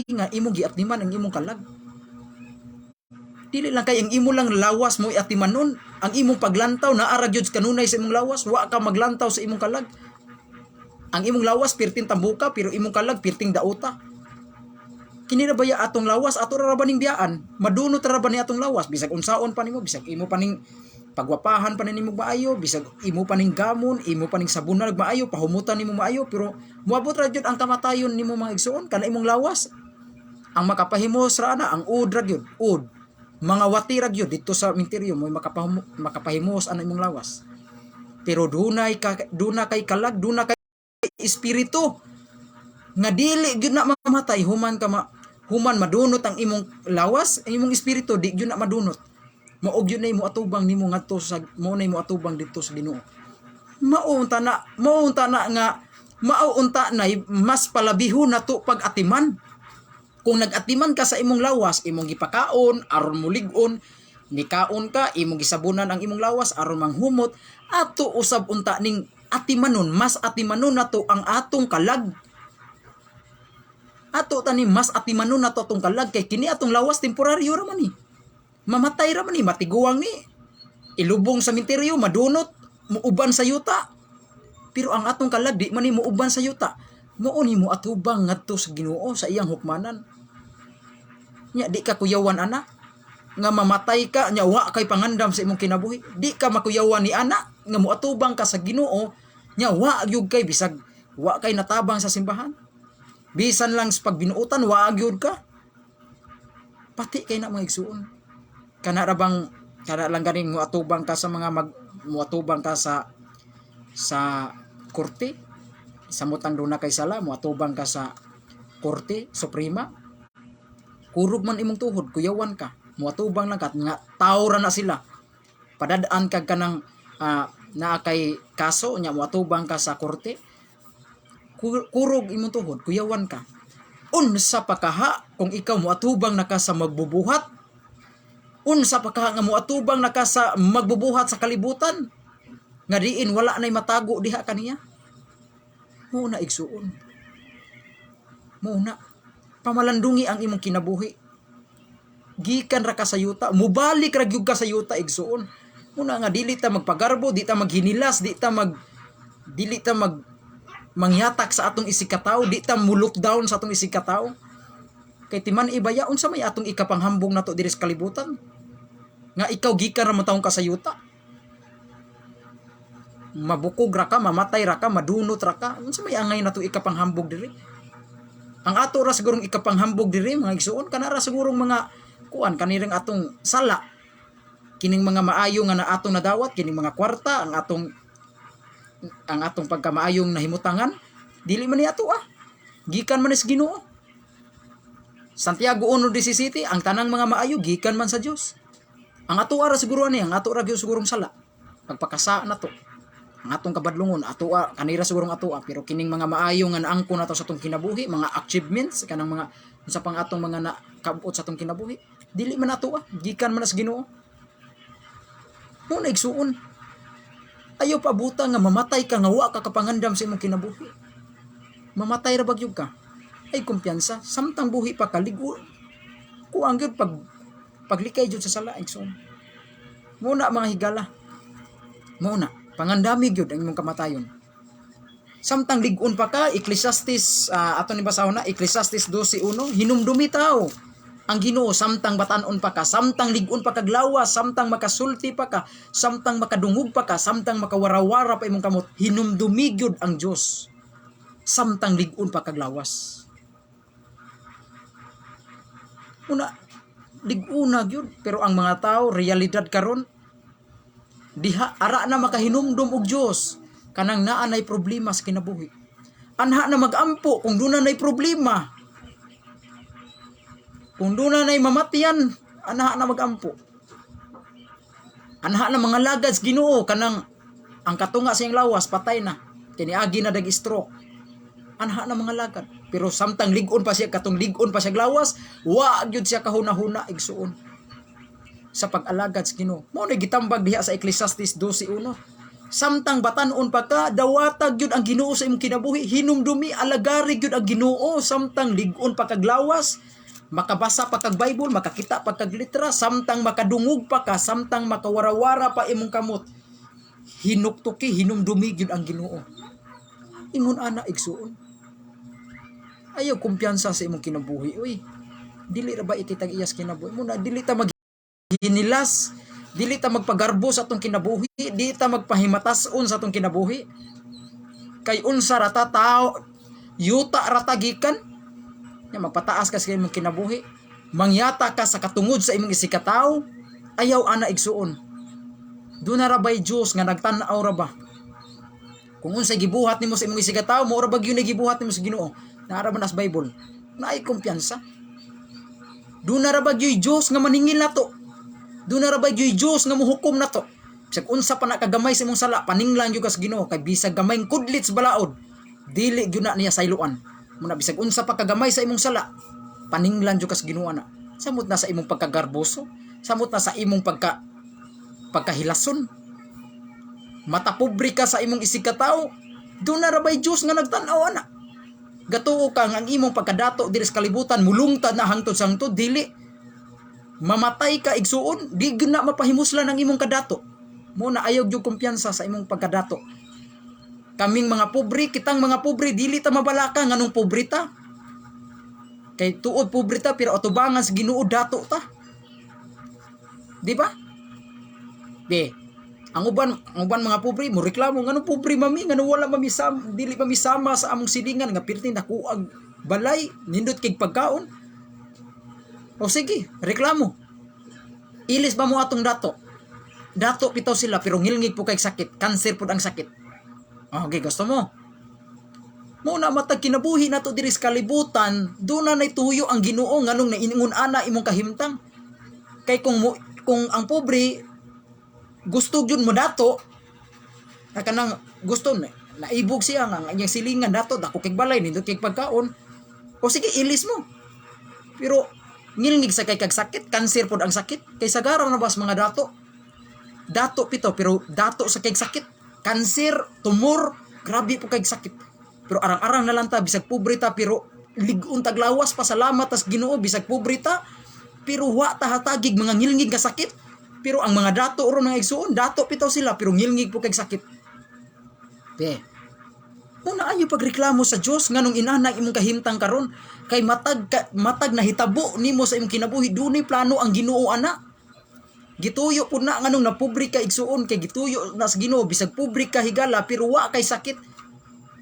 nga imong giatiman ang imong kalag. Dili lang kay ang imo lang lawas mo iatiman nun. Ang imong paglantaw na ara gyud kanunay sa imong lawas, wa ka maglantaw sa imong kalag. Ang imong lawas pirting tambuka pero imong kalag pirting dauta. Kini ra baya atong lawas ato ra ba ning biyaan? Madunot ra ba ni atong lawas bisag unsaon pa nimo, bisag imo pa ning pagwapahan pa nimo maayo, bisag imo pa ning gamon, imo pa ning sabunag maayo, pahumutan nimo maayo, pero moabot ra gyud ang kamatayon nimo mga igsoon kana imong lawas. Ang makapahimos ra ana ang ud ra gyud, ud. Mga watira gyud dito sa minteryo mo makapahimos ana imong lawas. Pero dunay kay kalag, duna kay espiritu nga dili gyud na mamatay human madunot ang imong lawas, ang imong espiritu di gyud na madunot. Mao gyud na imo atubang nimo ngadto sa mo na imo atubang dito sa Ginoo. Maunta na nga mauunta na mas palabihon nato pag-atiman. Kung nag-atiman ka sa imong lawas, imong gipakaon aron mulig-on, nikaon ka, imong gisabunan ang imong lawas aron manghumot, ato usab unta ning atimanon, mas atimanon nato ang atong kalag. Ato tani mas atimanon nato atong kalag kay kini atong lawas temporaryo ra man ni. Mamatay ra man ni, matiguang ni. Ilubong sa minteryo, madunot, muuban sa yuta. Pero ang atong kalag di man ni muuban sa yuta. Mao ni mo atubang ngadto sa Ginoo sa iyang hukmanan. Nya di ka kuyawan ana nga mamatay ka nya wa kay pangandam sa imong kinabuhi. Di ka makuyawan ni ana nga moatubang ka sa Ginoo nya wa gyud kay bisag wa kay natabang sa simbahan. Bisan lang sa pagbinuotan wa gyud ka. Pati kay na mga igsuon. Kana lang ganing moatubang ka sa mga moatubang ka sa korte. samutang doon na kay sala, muatubang ka sa Korte Suprema, kurog man imong tuhod, kuyawan ka, muatubang lang ka, nga tawra na sila, padadaan kag kanang naa kay kaso, nya muatubang ka sa korte, kurog imong tuhod, kuyawan ka. Unsa pa kaha kung ikaw muatubang na ka sa magbubuhat? Unsa pa kaha nga muatubang na ka sa magbubuhat sa kalibutan? Nga diin wala nay matago diha kaniya. Muna igsuon. Muna pamalandungi ang imong kinabuhi. Gikan ra ka sa yuta, mubalik ra gyud ka sa yuta igsuon. Muna nga dili ta magpagarbo, di ta maghinilas, dili ta mangyatak sa atong isikataw, di ta mo lockdown sa atong isikataw. Kay timan ibaya unsa may atong ikapanghambong nato diri sa kalibutan? Nga ikaw gikan ra matawong ka sa yuta. Mabukog ra ka, mamatay ra ka, madunot ra ka. Unsa may angay nato ikapanghambog diri? Ang ato ra sigurong ikapanghambog diri mga igsuon kana ra sigurong mga kuan kaniring atong sala. Kining mga maayo nga na atong nadawat, kining mga kwarta, ang atong pagkamaayong nahimutangan, dili man ni ato gikan man sa Ginoo. Santiago 1:17, ang tanang mga maayo gikan man sa Dios. Ang ato ra siguro ang ato ra gyud sigurong sala. Pagpakasa na to. Ang atong kabadlungon ato kanira sigurong ato pero kining mga maayo nga naangkon nato sa atong kinabuhi, mga achievements kanang mga unsa pang atong mga nakabuot sa atong kinabuhi, dili man ato gikan man sa Ginoo. Mo na igsuon. Ayaw pabuta nga mamatay ka nga wa ka kapangandam sa imong kinabuhi. Mamatay ra bagyog ka. Ay kumpiyansa, samtang buhi pa ka ligo. Kuang gyud paglikay jud sa sala igsoon. Muna mga higala. Muna pangandami gyud ang imong kamatayon. Samtang ligon pa ka, Ecclesiastes ato ni basahon na Ecclesiastes 12:1, hinumdumi tao ang Ginoo samtang batanon pa ka, samtang ligon pa kag lawas, samtang makasulti pa ka, samtang makadungog pa ka, samtang makawarawara pa imong kamot, hinumdumi gyud ang Dios. Samtang ligon pa kag lawas. Una liguna gyud pero ang mga tao realidad karon diha ara na makahinumdum og Dios kanang naa nay problema sa kinabuhi. Anha na magampo kung duna nay problema. Kung doon na mamatian, anha na magampo. Anha na mga lagad sa Ginoo kanang ang katunga siyang lawas patay na. Tiniagi na dag-stroke. Anha na mga lagad. Pero samtang ligon pa siya katong ligon pa siya lawas, wa gyud siya kahuna-huna igsuon sa pag-alagad sa Ginoo. Mao na gitambag diha sa Ecclesiastes 12:1. Samtang batanon pa ka, dawatag gyud ang Ginoo sa imong kinabuhi, hinumdumi alagari gyud ang Ginoo samtang ligon pa kag lawas. Makabasa pa kag Bible, makakita pa kag litra, samtang makadungog pa ka, samtang makawarawara pa imong kamot, hinuktuki, hinumdumi gyud ang Ginoo. Ingon ana igsuon. Ayaw kumpiyansa sa imong kinabuhi. Uy, dili ra ba ititag iyas kinabuhi mo na dili ta maghinilas, dili ta magpagarbo sa atong kinabuhi, dili ta magpahimatason sa atong kinabuhi. Kay unsa ra ta tao, yuta ra ta gikan. Nga magpataas ka sa imong kinabuhi, mangyata ka sa katungod sa imong isikataw, ayaw ana igsuon. Doon na ra ba'y Diyos nga nagtanaw ra ba? Kung unsay gibuhat nimo sa imong isikataw, mo ra ba gyud gibuhat nimo sa Ginoo? Naara man as Bible. Naay kumpiyansa. Doon na ra ba gyud Diyos nga maningil nato? Doon na ra ba gyud Diyos nga mohukom nato? Bisag unsa pa na kagamay sa imong sala, paninglan gyud ka sa Ginoo kay bisag gamay kudlit sa balaod, dili gyud na niya sayloan. Muna bisag unsa pa kagamay sa imong sala, paninglan jud ka sa Ginoo na. Samot na sa imong pagkagarboso, samot na sa imong pagkahilason. Matapobre ka sa imong isikataw, doon na ra bay Dios nga nagtan-aw ana. Gatuo ka nga ang imong pagkadato diri sa kalibutan mulungtad na hangtod sa hangtod, dili. Mamatay ka igsuon, di gyud na mapahimuslan ang imong kadato. Muna ayaw gyud kumpiyansa sa imong pagkadato. Kaming mga pobre, kitang mga pobre, dili ta mabalaka nganong pobre ta. Kay tuod pobre ta pero atubangan sa Ginoo dato ta. Di ba? Ang uban mga pobre mo reklamo nganong pobre mami, nganong wala mamisam, dili mamisama sa among silingan nga pirti nakuag balay, nindot kig pagkaon. O sige, reklamo. Ilis ba mo atong dato? Dato bitaw sila pero ngilngig po kay sakit, cancer pud ang sakit. Okay, gusto mo? Mao na matag kinabuhi nato diri sa kalibutan, do na tuyo ang Ginoo nganong naingon ana imong kahimtang. Kay kung ang pobre gusto gyud mo dato, kanang gusto naibog siya nga iyang silingan dato dako kay balay nindot kay pagkaon. O sige ilis mo. Pero ngilngig sa kay kag sakit, cancer pod ang sakit. Kay sagara na bas mga dato. Dato pito pero dato sa kay sakit, cancer, tumor, grabe po kay sakit. Pero arang-arang na lang ta bisag pobre ta pero ligon taglawas pasalamat tas Ginoo bisag pobre ta pero wa ta hatagig mga ngilngig nga sakit. Pero ang mga dato ron mga igsoon, dato pitaw sila pero ngilngig po kay sakit. Pe. Una ayo pagreklamo sa Dios nganong inana imong kahimtang karon kay matag na hitabo nimo sa imong kinabuhi dunay plano ang Ginoo ana. Gituyo pud na nganong napobre ka igsuon kay gituyo na sa Ginoo bisag pobre ka higala pero wa kay sakit.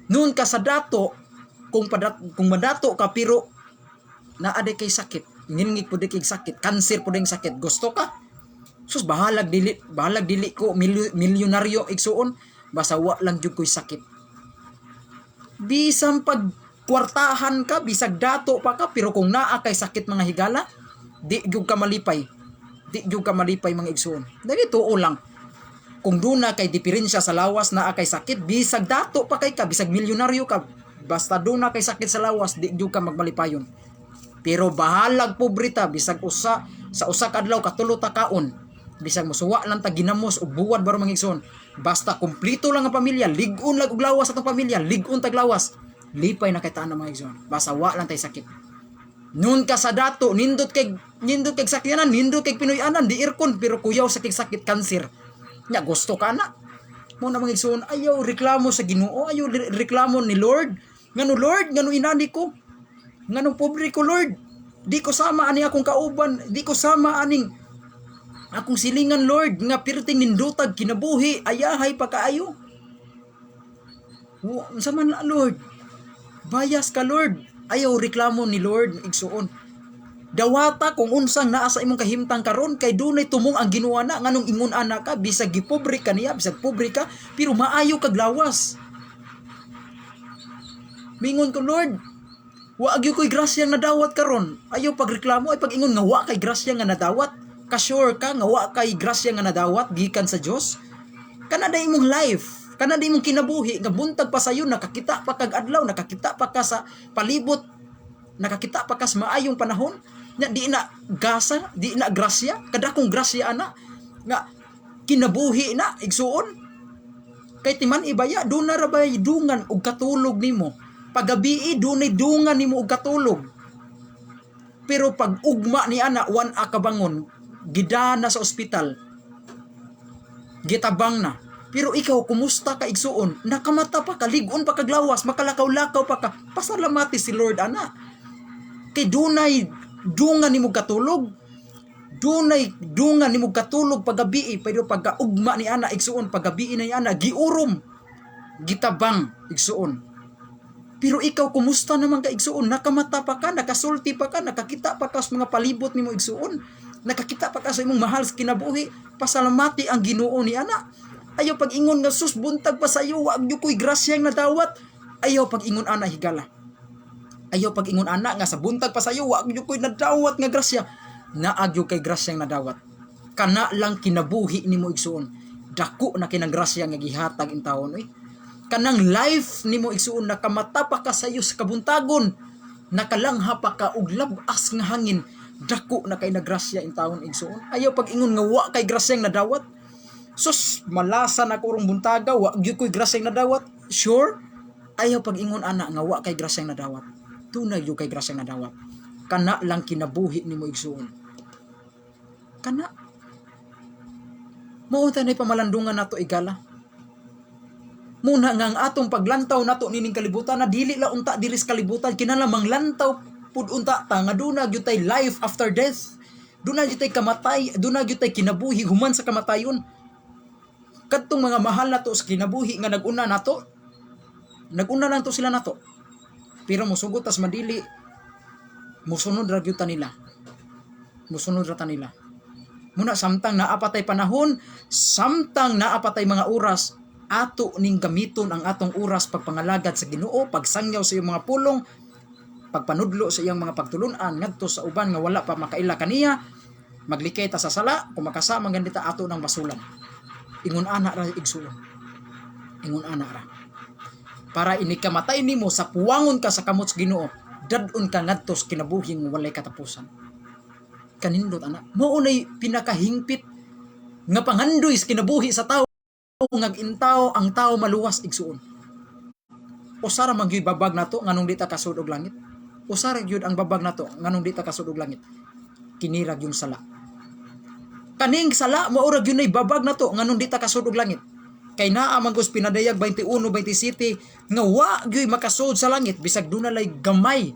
Noon ka sa dato kung madato ka pero naade kay sakit, ngilngig pud kay sakit, cancer pud ang sakit, gusto ka? Sus bahalag dili ko milyonaryo igsuon basta wa lang jud koy sakit. Bisan pag kwartahan ka, bisag dato pa ka, pero kung naa kay sakit mga higala, di jud ka malipay. Di jud ka malipay mga igsoon. Dali tuo lang. Kung duna kay diferensya sa lawas naa kay sakit, bisag dato pa kay ka, bisag milyonaryo ka, basta duna kay sakit sa lawas, di jud ka magmalipayon. Pero bahalag pobre ta, bisag sa usa ka adlaw katulo ta kaon, bisag mosuwa lang ta ginamos ug buwad baro mga igsoon. Basta kumpleto lang ang pamilya, ligon lang og lawas atong pamilya, ligon tag lawas. Lipay na kay tanan mga igsoon. Basta wa lang tay sakit. Nun ka sa dato, nindot kay sakyanan, nindot kay Pinoy-anan, di irkon pero kuyaw sa kay sakit cancer. Nya gusto ka na. Mo na mga igsoon, ayaw reklamo sa Ginoo, ayaw reklamo ni Lord. Lord, ngano inani ko? Ngano pobre ko Lord? Di ko sama ani akong kauban, di ko sama aning akong silingan Lord nga pirting nindutag kinabuhi ayahay pa kaayo. Unsa man na Lord? Bayas ka Lord. Ayaw reklamo ni Lord igsuon. Dawata kung unsang naa sa imong kahimtang karon kay dunay tumong ang Ginoo na nganong ingon ana ka bisag gipobre ka niya, bisag pobre ka pero maayo kag lawas. Mingon ko Lord, wa agyo koy grasya nga nadawat karon. Ayaw pagreklamo ay pag-ingon nga wa kay grasya nga nadawat. Ka-sure ka nga wa kay grasya nga nadawat gikan sa Dios. Kana day imong life, kana day imong kinabuhi nga buntag pa sayo nakakita pa kag adlaw, nakakita pa ka sa palibot, nakakita pa ka sa maayong panahon. Nya di na gasa, di na grasya, kadakong grasya ana nga kinabuhi na igsuon. Kay timan ibaya do na ra bay dungan og katulog nimo. Pagabi dunay dungan nimo og katulog. Pero pag ugma ni ana wan akabangon, gidana sa ospital, gitabang na. Pero ikaw, kumusta ka igsuon? Nakamata pa ka, ligon pa kaglawas, makalakaw-lakaw pa ka. Pasalamati si Lord, ana. Kay dunay dungan ni mo katulog. Dunay dungan ni mo katulog pagabi. Pero pagkaugma ni ana igsuon, pagabi na ni ana, giurom. Gitabang igsuon. Pero ikaw, kumusta naman ka igsuon? Nakamata pa ka, nakasulti pa ka, nakakita pa ka sa mga palibot ni mo igsuon. Nakakita pa ka sa imong mahal sa kinabuhi. Pasalamati ang Ginoo ni ana. Ayaw pag-ingon nga sus buntag pa sayo, wag nyo ko'y grasyang nadawat. Ayaw pag-ingon ana higala. Ayaw pag-ingon ana nga sa buntag pa sayo, wag nyo ko'y nadawat nga grasya. Naagyo kay grasyang nadawat. Kana lang kinabuhi ni mo igsuon. Dako na kinagrasya nga gihatag in taon. Kanang life ni mo igsuon, nakamata pa ka sayo sa kabuntagon. Nakalangha pa ka og labas nga hangin. Dako na kay nagrasya in taon igsuon. Ayaw pag-ingon nga wa kay grasyang nadawat. Sus, malasa na kurong buntaga, wa gyud ko'y grasyang nadawat. Sure? Ayaw pag-ingon ana nga wa kay grasyang nadawat. Tunay gyud kay grasyang nadawat. Kana lang kinabuhi nimo igsuon. Kana. Mao ta nay pamalandungan nato igala. Muna nga ang atong paglantaw nato nining kalibutan na dili la unta diri sa kalibutan kinalamang lantaw pud unta ta nga duna gyud tay life after death. Duna gyud tay kamatay, duna gyud tay kinabuhi human sa kamatayon. Kadtong mga mahal nato sa kinabuhi nga naguna nato, naguna lang to sila nato. Pero musugot tas madili, musunod ra gyud ta nila. Musunod ra ta nila. Muna samtang naapatay panahon, samtang naapatay mga oras, ato ning gamiton ang atong oras pagpangalagad sa Ginoo, pagsangyaw sa iyong mga pulong, pagpanudlo sa iyang mga pagtulunan ngadto sa uban nga wala pa makaila kaniya, maglikay ta sa sala, kung makasama ganita ato ng basulan. Ingon ana ra igsuon. Ingon ana ra. Para inikamatay nimo sa puwangon ka sa kamot sa Ginoo, dadon ka ngadto sa kinabuhi nga walay katapusan. Kanindot ana, mao nay pinakahingpit nga pangandoy sa kinabuhi sa tawo, ngag-intaw ang tao maluwas igsuon. Usara man gyud babag nato nganong di ta kasud og langit. Usara gyud ang babag nato nganong di ta kasud og langit. Kinirag yung sala. Kaning sala mao ra gyud nay babag nato nganong di ta kasud og langit. Kay naa man Gus pinadayag 21-27 nga wa gyud makasud sa langit bisag dunay gamay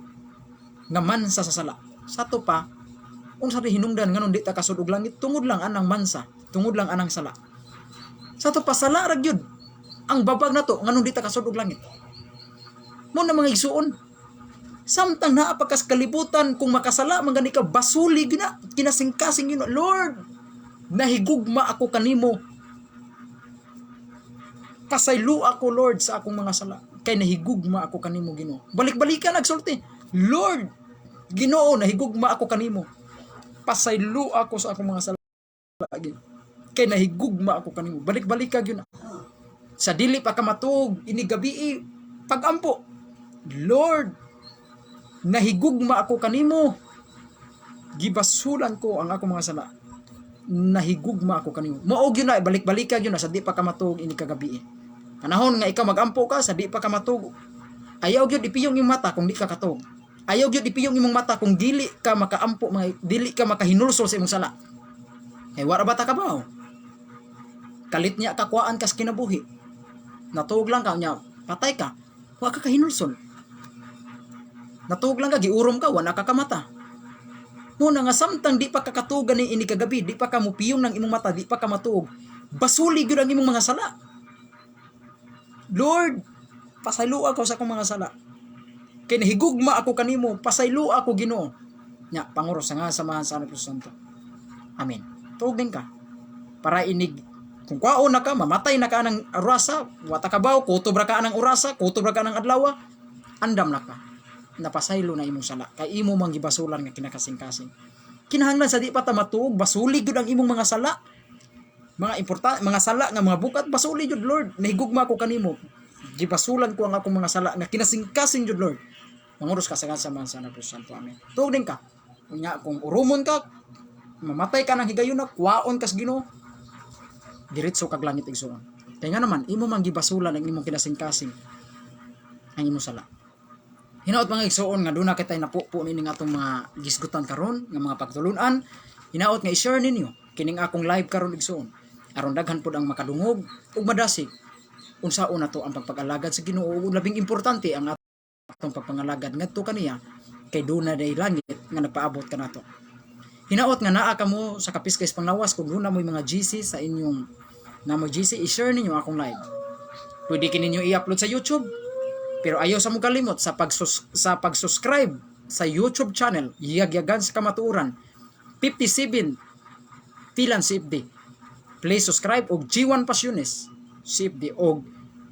nga mansa sa sala. Sato pa unsa ri hinungdan nganong di ta kasud og langit tungod lang anang mansa, tungod lang anang sala. Sato pa sala ra gyud ang babag nato nganong di ta kasud og langit. Mo na mga igsuon. Samtang naa pagkas kalibutan kung makasala man gani ka basuli gina kinasingkasing yun. Lord, nahigugma ako kanimo. Pasaylo ako Lord sa akong mga sala. Kay nahigugma ako kanimo Ginoo. Balik-balikan nagsulti. Lord, Ginoo, nahigugma ako kanimo. Pasaylo ako sa akong mga sala. Kay nahigugma ako kanimo. Balik-balik ka yun. Sa dili pa ka matug ini gabi pagampo. Lord, nahigugma ako kanimo. Gibasulan ko ang akong mga sala. Nahigugma ako kanimo. Mao gyud na balik-balik ka gyud na sa di pa ka matug ini kagabi. Panahon nga ikaw magampo ka sa di pa ka matug. Ayaw gyud ipiyong imong mata kung di ka katug. Ayaw gyud ipiyong imong mata kung dili ka makaampo, dili ka makahinulsol sa imong sala. Kay wala bata ka ba? Kalit niya kakuaan kas kinabuhi. Natug lang ka niya, patay ka. Wa ka kahinulsol. Natug lang ka, giurom ka, wala ka kamata. Muna nga samtang di pa kakatugan ni ini kagabi, di pa ka mupiyong ng imong mata, di pa ka matuog. Basuli gyud ang imong mga sala. Lord, pasaylo ako sa akong mga sala. Kay nahigugma ako kanimo, pasaylo ako Ginoo. Nya, panguros nga samahan sa Espiritu Santo. Amen. Tuog din ka. Para inig kung kwaon na ka, mamatay na ka ng orasa, wata ka baw, kutob ra ka ng orasa, kutob ra ka ng adlaw, andam na ka. Napasaylo na imong sala. Kay imo mang gibasulan nga kinakasing-kasing. Kinahanglan sa di pa ta matuog, basuli gyud ang imong mga sala. Mga sala nga mga bukat, basuli gyud Lord. Nahigugma ko kanimo. Gibasulan ko ang akong mga sala nga kinasing-kasing gyud Lord. Manguros ka sa samahan sa Espiritu Santo. Amen. Tuog din ka. Kung urumon ka, mamatay ka ng higayon na, kwaon kas Ginoo, diretso kag langit igsuon. Kaya nga naman, imo mang gibasulan ang imong kinasing-kasing ang imong sala. Hinaot mga igsuon nga duna kitay napupo nining atong mga gisgutan karon nga mga pagtulunan. Hinaot nga i-share ninyo kining akong live karon igsuon. Aron daghan pud ang makadungog ug madasig unsaon nato ang pagpag-alagad sa Ginoo. Labing importante ang atong pagpangalagad ngadto kaniya kay duna day langit nga nagpaabot kanato. Hinaot nga naa kamo sa Kapiskay Panglawas kung duna mo'y mga GC sa inyong na mo GC, i-share ninyo akong live. Pwede kininyo i-upload sa YouTube. Pero ayaw sa mo kalimot sa pag-subscribe sa YouTube channel, Yagyagan sa Kamatuoran, 57 Pilan CFD. Please subscribe og G1 Pasiones CFD og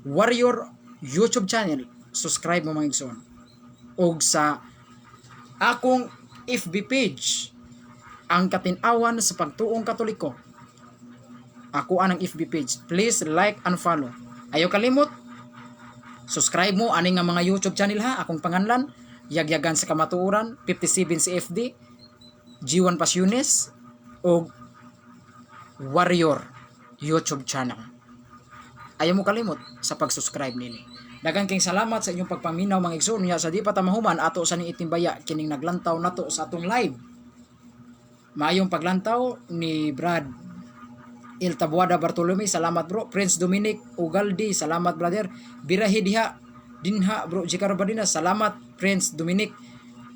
Warrior YouTube channel. Subscribe mo mga igsoon. Og sa akong FB page, ang Katin-awan sa Pagtuong Katoliko. Ako anang FB page. Please like and follow. Ayaw kalimot, subscribe mo aning nga mga YouTube channel ha. Akong panganlan, Yagyagan sa Kamatuoran, 57 CFD, G1 Pasiones, o Warrior YouTube channel. Ayaw mo kalimot sa pag-subscribe nini. Daghang king salamat sa inyong pagpaminaw mga igsoon niya sa di pa tamahuman ato sa ning itimbaya kining naglantaw nato sa atong live. Maayong paglantaw ni Brad Il Tabuada Bartolome, salamat bro. Prince Dominic Ugaldi, salamat brother. Birahi diha dinha bro Jikar Badina, salamat Prince Dominic.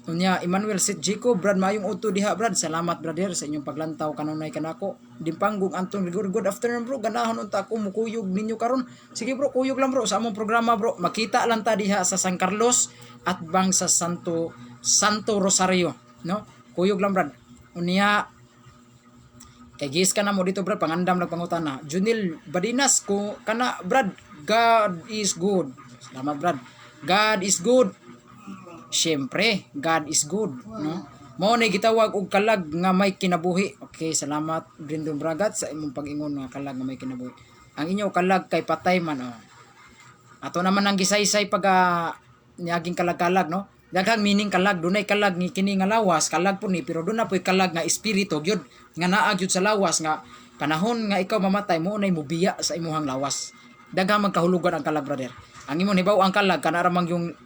Unya Emmanuel Sit Jacob, Brad Mayong Uto diha Brad, salamat brother sa inyong paglantaw kanunay kanako. Dimpanggong Anton Rigor, good afternoon bro. Ganahon unta ako mukuyog ninyo karon. Sige bro, kuyog lang bro sa among programa bro. Makita lang ta diha sa San Carlos at bang sa Santo Rosario, no? Kuyog lang Brad. Unya Kay gis ka na mo dito brad, pangandam lang pangutana. Junil Badinas ko kana brad, God is good. Salamat brad. God is good. Siyempre, God is good, no? Mao ni gitawag og kalag nga may kinabuhi. Okay, salamat Brindon Bragat sa imong pag-ingon nga kalag nga may kinabuhi. Ang inyo kalag kay patay man, oh. Ato naman ang gisaysay pag niaging kalag-kalag, no? Daghang meaning kalag, dunay kalag ni kini nga lawas, kalag po ni, pero doon na po'y kalag nga espiritu gyud nga naa gyud sa lawas nga panahon nga ikaw mamatay mo nay mubiya sa imuhang lawas. Daghang magkahulugan ang kalag brother. Ang imo hibaw ang kalag kana ramang yung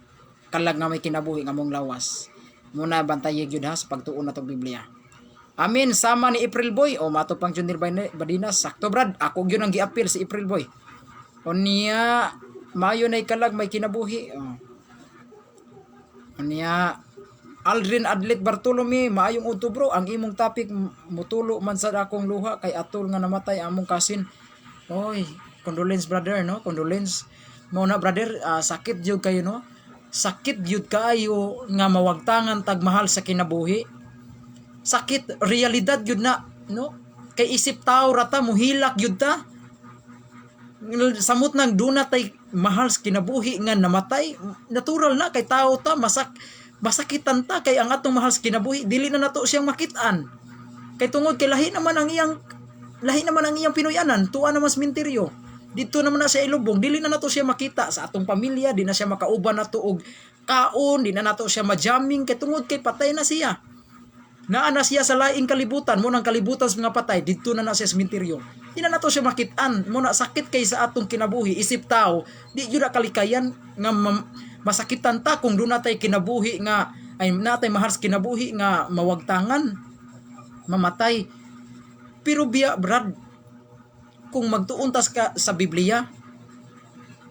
kalag nga may kinabuhi nga mong lawas. Muna bantay gyud ha sa pagtuon natong Biblia. Amin. Sama ni April Boy o mato pang Junir Badinas. Sakto brad, ako gyud ang giapil si April Boy. O niya mayo nay kalag may kinabuhi. O niya Aldrin Adlet Bartolome, maayong udto bro, ang imong topic mutulo man sa akong luha kay atol nga namatay among kasin. Oy, condolence brother, no? Condolence. Mo na brother, sakit jud kayo, no? Sakit gyud kayo nga mawagtangan tagmahal sa kinabuhi. Sakit realidad gyud na, no? Kay isip tao rata muhilak gyud ta. Samot nang duna tay mahal sa kinabuhi nga namatay, natural na kay tao ta, masakitan ta kay ang atong mahal sa kinabuhi dili na nato siyang makitaan. Kay tungod kay lahi naman ang iyang Pinoyanan, tuwa naman sa minteryo. Dito naman na siya ilubong, dili na nato siya makita sa atong pamilya, di na siya makauban nato og kaon, di na nato siya majaming kay tungod kay patay na siya. Naa na siya sa laing kalibutan, mo nang kalibutan sa mga patay, dito na siya sa minteryo. Di na nato siya makitaan, mo na sakit kay sa atong kinabuhi, isip tao, di jud na kalikayan nga masakitan ta kung doon natay kinabuhi nga ay natay mahal sa kinabuhi nga mawagtangan, mamatay. Pero biya brad, kung magtuuntas ka sa Biblia,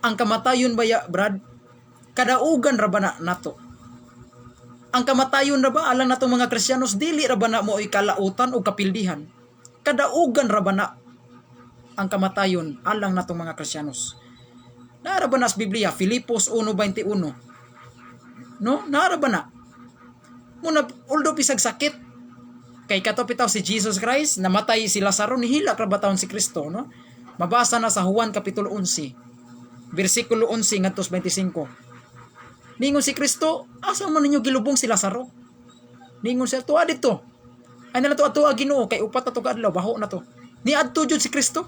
ang kamatayon ba ya, brad, kadaugan ra ba na nato? Ang kamatayon ra ba alang natong mga Kristiyanos, dili ra ba na mo ikalautan o kapildihan? Kadaugan ra ba na ang kamatayon alang natong mga Kristiyanos? Naara ba na sa Biblia, Filipos 1:21? No? Naara ba na? Muna, although pisag sakit, kay katopitaw si Jesus Christ, namatay si Lazaro, nihilak ra ba taon si Kristo, no? Mabasa na sa Juan kapitulo 11, versikulo 11 ngadtos 25. Ningon si Kristo, asa man ninyo gilubong si Lazaro? Ningon siya, tuwa dito. Ay na to ato Ginoo kay upat na to kadlaw, baho na to. Niadto jud si Kristo.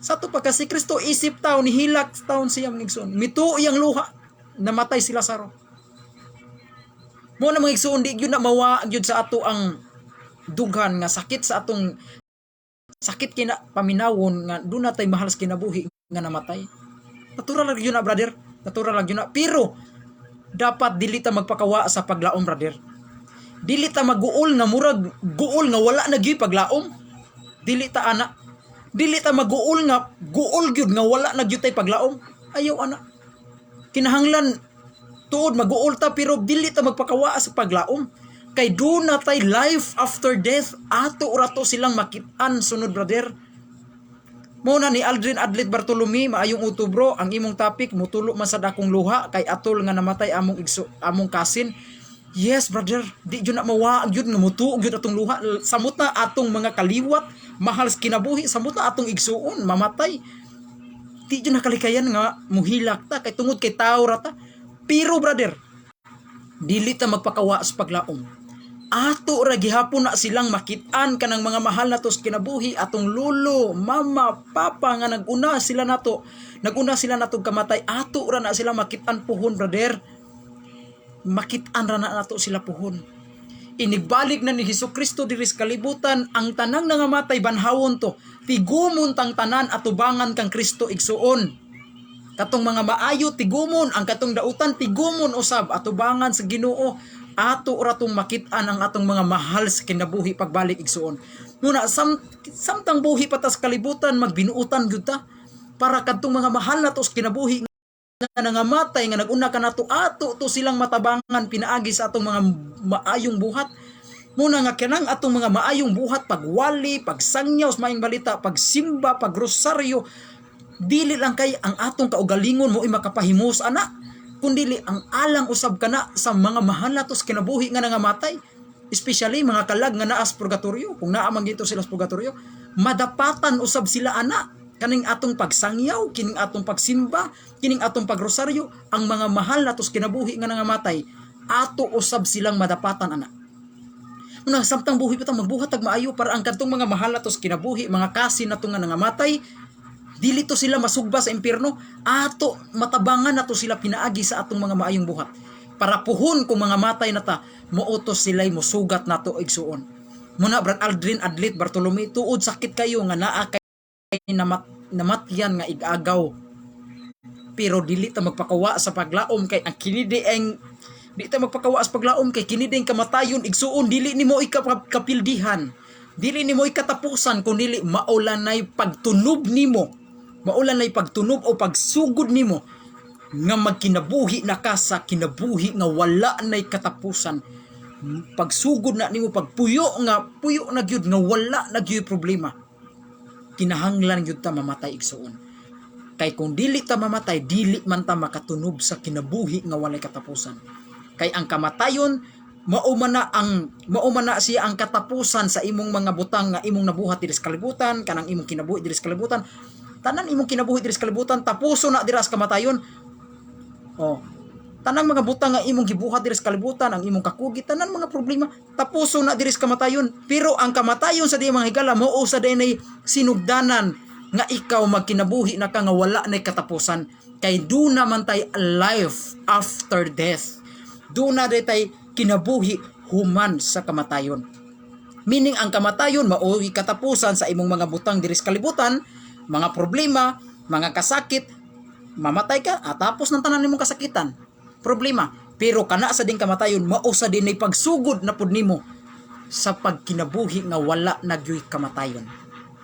Sa to pagka si Kristo isip taon, nihilak taon siya mangigsoon. Mituo iyang luha, namatay si Lazaro. Mo na mga igsoon, di yun na mawa yun sa ato ang dughan nga sakit sa atong sakit kina paminawon nga doon natay mahal sa kinabuhi nga namatay. Natural lang yun na brother, natural lang yun na. Pero dapat dili ta magpakawa sa paglaom brother. Dili ta maguol nga murag guol nga wala na gyud paglaom. Dili ta ana. Dili ta maguol nga guol gyud nga wala na gyud tay paglaom. Ayaw ana. Kinahanglan tuod maguol ta pero dili ta magpakawa sa paglaom. Kay do na tay life after death, ato urato silang makitaan sunod brother. Muna ni Aldrin Adlet Bartolome, maayong utubro, ang imong topic mutulo man sa dakong luha kay atol nga namatay among kasin. Yes brother, di jud na mawa gyud nga mutuo gyud atong luha. Samot na atong mga kaliwat, mahal sa kinabuhi, samot na atong igsuon mamatay. Di jud na kalikayan nga muhilak ta kay tungod kay tao ra ta. Pero brother, dili ta magpakawa sa paglaom. Ato ra gihapon na silang makitaan kanang mga mahal nato sa kinabuhi, atong lolo, mama, papa nga naguna sila nato kamatay. Ato ra na sila makitaan puhon brother. Makitaan ra na nato sila puhon. Inigbalik na ni Hesukristo diri sa kalibutan, ang tanang nangamatay banhawon to. Tigumon tang tanan atubangan kang Kristo igsuon. Katong mga maayo tigumon, ang katong dautan tigumon usab atubangan sa Ginoo. Ato ora tong makitaan ang atong mga mahal sa kinabuhi pagbalik igsuon. Muna samtang buhi patas kalibutan magbinuutan gyud ta para kadtong mga mahal nato sa kinabuhi nga nangamatay nga naguna kanato ato to silang matabangan pinaagi sa atong mga maayong buhat. Muna nga kanang atong mga maayong buhat pagwali, pagsangyaw sa maayong balita, pagsimba, pagrosaryo, dili lang kay ang atong kaugalingon mo ay makapahimos ana, kundili ang alang usab kana sa mga mahal nato sa kinabuhi nga nangamatay. especially mga kalag nga naa sa purgatorio, kung naa man gito sila sa purgatorio, madapatan usab sila ana kaning atong pagsangyaw, kining atong pagsimba, kining atong pagrosaryo, ang mga mahal natos kinabuhi nga nangamatay, ato usab silang madapatan ana. Una samtang buhi pa ta magbuhat tag maayo para ang kadtong mga mahal natos kinabuhi, mga kasin nato nga nangamatay, dili to sila masugba sa impyerno, ato matabangan nato sila pinaagi sa atong mga maayong buhat. Para puhon kung mga matay na ta, muutos sila'y musugat nato igsuon. Muna Brad Aldrin Adlit Bartolome, tuod sakit kayo nga naa kay namatyan nga igagaw. Pero dili ta magpakawa sa paglaom kay ang kinidi ang di ta magpakawa sa paglaom kay kinidi ang kamatayon igsuon, dili nimo ikapildihan. Dili nimo ikatapusan kun dili maulanay pagtunob nimo. Maulanay pagtunob o pagsugod nimo nga magkinabuhi na ka sa kinabuhi nga wala nay katapusan. Pagsugod na nimo pagpuyo na gyud nga wala na gyud problema. Kinahanglan gyud ta mamatay igsuon. Kay kung dili ta mamatay, dili man ta makatunob sa kinabuhi nga walay katapusan. Kay ang kamatayon mao man na siya ang katapusan sa imong mga butang nga imong nabuhat diri sa kalibutan, kanang imong kinabuhi diri sa kalibutan. Tanan imong kinabuhi diri sa kalibutan tapuso na diri sa kamatayon. Tanang mga butang nga imong gibuhat diri sa kalibutan, ang imong kakugit, tanan mga problema tapuso na diri sa kamatayon. Pero ang kamatayon sa diya mga higala mao sa dinay sinugdanan nga ikaw magkinabuhi na ka nga wala nay katapusan. Kay do naman tay life after death. Do na tay kinabuhi human sa kamatayon. Meaning ang kamatayon mao'y katapusan sa imong mga butang diri sa kalibutan, mga problema, mga kasakit, mamatay ka, tapos ng tanan nimong kasakitan. Problema. Pero kana sa ding kamatayon, mao sa din ay pagsugod na pud nimo sa pagkinabuhi nga wala nagyoy kamatayon.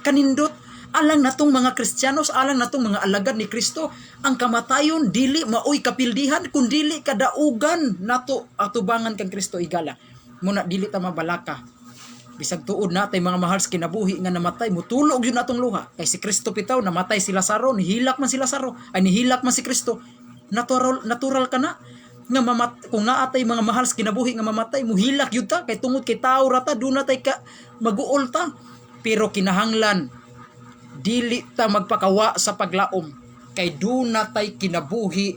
Kanindot, alang natong mga Kristiyanos, alang natong mga alagad ni Kristo, ang kamatayon dili maoy kapildihan, kun dili kadaugan nato atubangan kang Kristo igala. Muna dili ta mabalaka. Bisag tuod natay mga mahal sa kinabuhi nga namatay, mutulog yun natong luha. Kay si Kristo pitaw, namatay si Lazaro, nihilak man si Lazaro, ay nihilak man si Kristo. Natural ka na nga kung naatay mga mahal sa kinabuhi nga mamatay, muhilak yun ta, kay tungod kay tao rata, doon natay ka maguol ta. Pero kinahanglan, dili ta magpakawa sa paglaom, kay doon natay kinabuhi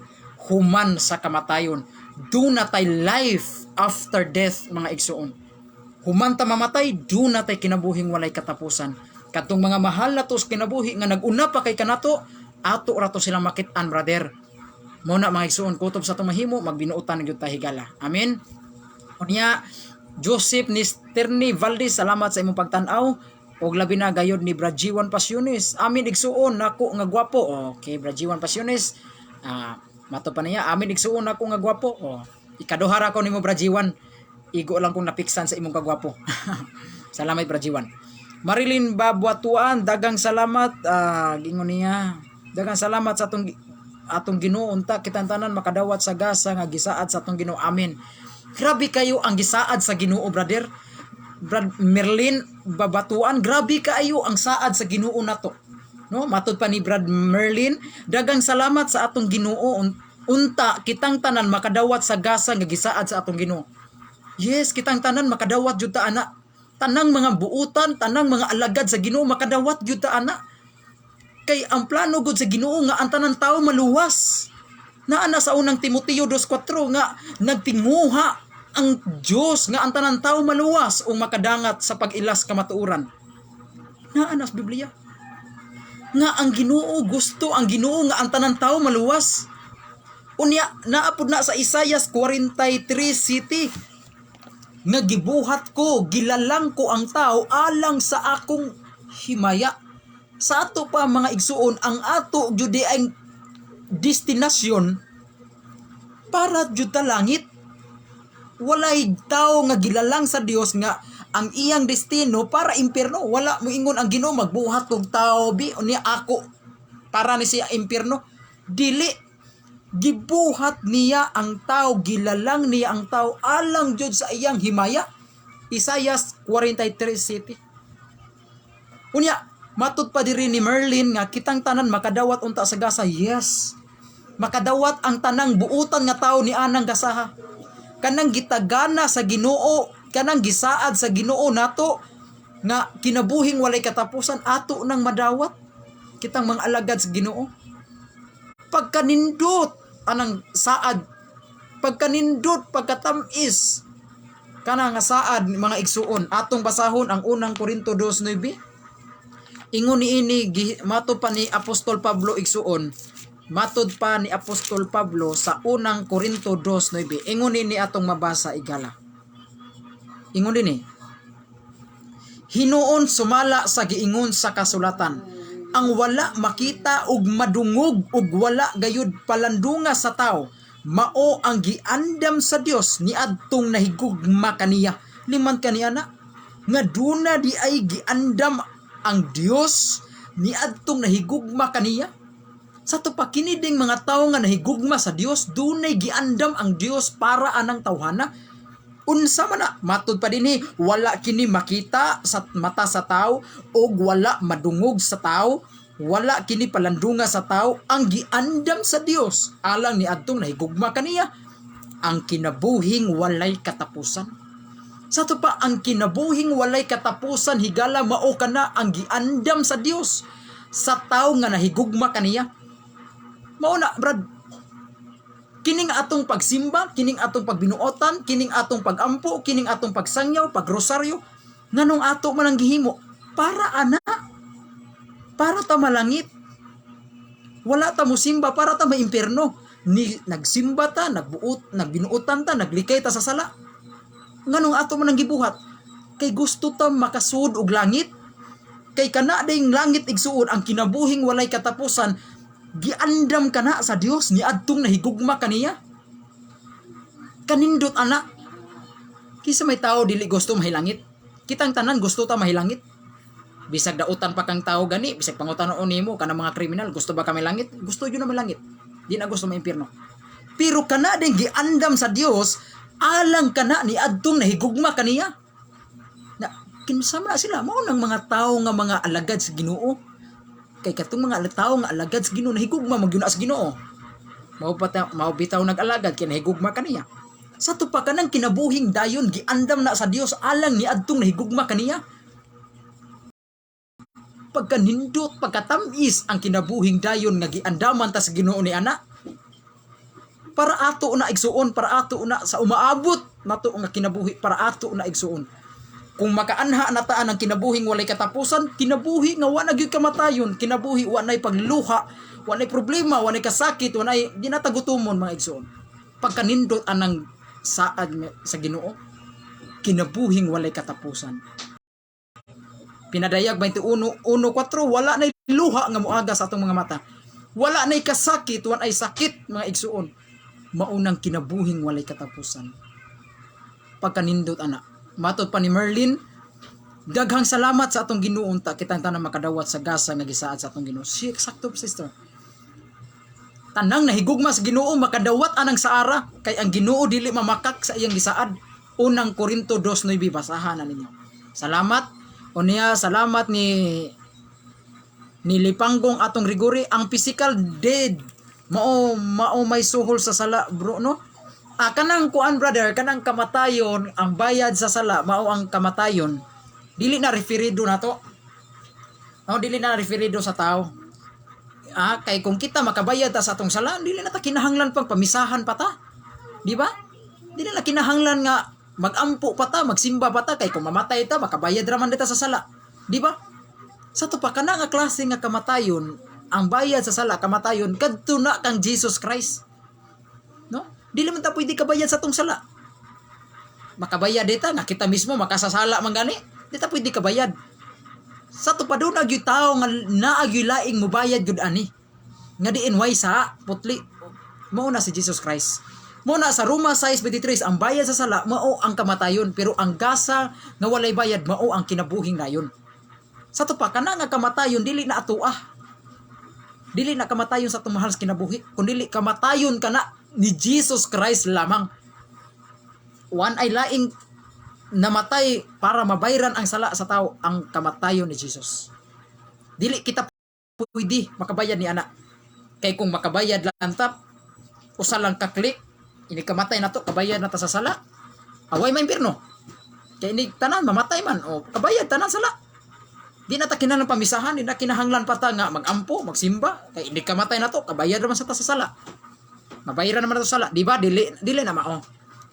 human sa kamatayon. Doon natay life after death mga igsuon. Human ta mamatay, doon natay kinabuhing walay katapusan. Katong mga mahal na tos kinabuhi nga naguna pa kay kanato, ato rato silang makit-an brother. Muna mga igsuon, kutob sa itong mahimo, magbinuutan ng ta higala. Amen. Unya, Joseph Nisterni Valdez, salamat sa imong pagtanaw. Og labi na gayod ni Brajiwan Pasiones. Amin igsuon nako nga gwapo. Okay, Brajiwan Pasiones. Mato pa niya, amin igsuon nako nga gwapo. Ikaduhara ko nimo Brajiwan. Igo lang kung napiksan sa imong kagwapo. Salamat Brajiwan. Marilyn Babuatuan, dagang salamat. Gingon niya, dagang salamat sa atong Ginoo, unta kitang tanan makadawat sa gasa nga gisaad sa atong Ginoo. Amen. Grabe kayo ang gisaad sa Ginoo, brother. Merlin Babatuan, grabe kayo ang saad sa Ginoo nato. No, matud pa ni Brad Merlin, dagang salamat sa atong Ginoo, unta kitang tanan makadawat sa gasa nga gisaad sa atong Ginoo. Yes, kitang tanan makadawat jud ta ana. Tanang mga buutan, tanang mga alagad sa Ginoo makadawat jud ta ana. Kay ang plano gud sa Ginoo nga ang tanang tawo maluwas. Naana sa unang Timoteo 2:4 nga nagtinguha ang Dios nga ang tanang tawo maluwas o makadangat sa pag-ilas kamatuoran. Naana sa Biblia. Nga ang Ginoo gusto ang Ginoo nga ang tanang tawo maluwas. Unya naapod na sa Isaiah 43:7 nga gibuhat ko, gilalang ko ang tao alang sa akong himaya. Sa ato pa mga igsuon, ang ato jud ang destinasyon para jud ta langit. Walay tao nga gilalang sa Dios nga ang iyang destino para impierno. Wala mo ingon ang Ginoo magbuhat kog tao bi unya ako para ni siya impierno. Dili, gibuhat niya ang tao, gilalang niya ang tao alang jud sa iyang himaya. Isaiah 43:7. Unya matud pa diri ni Merlin nga kitang tanan makadawat unta sa gasa. Yes, makadawat ang tanang buutan nga tao ni anang gasaha. Kanang gitagana sa Ginoo kanang gisaad sa Ginoo nato nga kinabuhing walay katapusan ato nang madawat kitang mga alagad sa Ginoo. Pagkanindot anang saad, pagkanindot pagkatamis kana nga saad mga igsuon, atong basahon ang unang Korinto 2:9. Ingon niini matod pa ni Apostol Pablo igsuon, matod pa ni Apostol Pablo sa unang Korinto 2:9. Ingon niini atong mabasa igala. Ingon dinhi, hinuon sumala sa giingon sa kasulatan, ang wala makita ug madungog ug wala gayud palandunga sa tao, mao ang giandam sa Dios niadtong nahigugma kaniya. Liman kaniya na nga duna di ay giandam ang Dios niadtong nahigugma kaniya. Sa to pa kini ding mga tawo nga nahigugma sa Dios, dunay giandam ang Dios para anang tawhana. Unsa man na matud pa dinhi, wala kini makita sa mata sa tao og wala madungog sa tao, wala kini palandunga sa tao, ang giandam sa Dios alang niadtong nahigugma kaniya, ang kinabuhing walay katapusan. Sa to pa ang kinabuhing walay katapusan higala mao kana ang giandam sa Dios sa tao nga nahigugma kaniya. Mao na brad, kining atong pagsimba, kining atong pagbinuotan, kining atong pagampo, kining atong pagsangyaw, pagrosaryo, nganong ato man ang gihimo para ana, para ta malangit. Wala ta mo simba para ta maimpierno. Ni nagsimba ta, nagbinuotan ta, naglikay ta sa sala. Nganong ato man ang gibuhat? Kay gusto ta makasud og langit. Kay kana dayng langit igsuon ang kinabuhing walay katapusan, giandam kana sa Dios ni adtong nahigugma kaniya. Kanindot ana. Kisa may tao dili gusto mahilangit. Kitang tanan gusto ta mahilangit. Bisag dautan pa kang tao gani, bisag pangutanon nimo kana mga kriminal, gusto ba ka mahilangit? Gusto yun na mahilangit. Di na gusto maimpierno. Pero kana ding giandam sa Dios alang kana ni adtong nahigugma kaniya. Na kinsama sila mao nang mga tao nga mga alagad sa Ginoo. Kay katong mga tao nga alagad sa Ginoo nahigugma magyuna sa Ginoo. Mao bitaw nag-alagad kay nahigugma kaniya. Sa to pa kanang kinabuhing dayon giandam na sa Dios alang ni adtong nahigugma kaniya. Pagkanindot pagkatamis ang kinabuhing dayon nga giandaman ta sa Ginoo ni ana. Para ato na igsuon, para ato na sa umaabot nato nga kinabuhi, para ato na igsuon. Kung makaanha na taan ang kinabuhing walay katapusan, kinabuhi nga wala gyud kamatayon, kinabuhi wa nay pagluha, wa nay problema, wa nay kasakit, wa nay ginatagutumon mga igsoon. Pagkanindot anang saad sa Ginoo, kinabuhing walay katapusan. Pinadayag 21:4, wala nay luha nga moaga sa atong mga mata. Wala nay kasakit, wa nay sakit mga igsoon. Maunang kinabuhing walay katapusan. Pagkanindot ana. Matod pa ni Merlin, daghang salamat sa atong Ginoo ta kitang tanan makadawat sa gasa nga gisaad sa atong Ginoo. Si eksakto sister. Tanang nahigugma sa Ginoo makadawat anang saara kay ang Ginoo dili mamakak sa iyang gisaad. Unang Korinto 2:9 basahan na ninyo. Salamat. Unya salamat ni Lipanggong atong Rigori, ang physical dead mao may suhol sa sala bro no. Kanang kuan brother, kanang kamatayon, ang bayad sa sala, mao ang kamatayon. Dili na referido na to. Dili na referido sa tao. Kay kung kita makabayad ta sa atong sala, dili na ta kinahanglan pang pamisahan pa ta. Di ba? Dili na kinahanglan nga magampo pa ta, magsimba pa ta, kay kung mamatay ta, makabayad raman dita sa sala. Di ba? Sa to pa kana nga klase nga kamatayon, ang bayad sa sala, kamatayon, kadto na kang Jesus Christ. No? Dili man ta pwede kabayad sa tong sala. Makabayad dita nga kita mismo makasasala man gani. Di ta pwede kabayad. Sa to pa do na gyud tao nga naagyoy laing mobayad gyud ani. Nga diin way sa putli. Mao na si Jesus Christ. Mao na sa Roma 6:23 ang bayad sa sala mao ang kamatayon, pero ang gasa nga walay bayad mao ang kinabuhing dayon. Sa to pa kana nga kamatayon dili na atuah. Dili na kamatayon sa atong mahal sa kinabuhi, kundi kamatayon kana ni Jesus Christ lamang. Wan ay laing namatay para mabayran ang sala sa tao, ang kamatayon ni Jesus. Dili kita pwede makabayad ni ana. Kay kung makabayad lang tap, usa lang ka-click, ini kamatay na to, kabayad na ta sa sala. Away may impierno. Kay ini tanan mamatay man o kabayad tanan sala. Di na ta kinahanglan pamisahan, di na kinahanglan pa ta nga magampo, magsimba. Kay hindi ka matay na to, kabayad naman sa ta sa sala. Mabayaran naman na to sala, di ba? Dili na mao.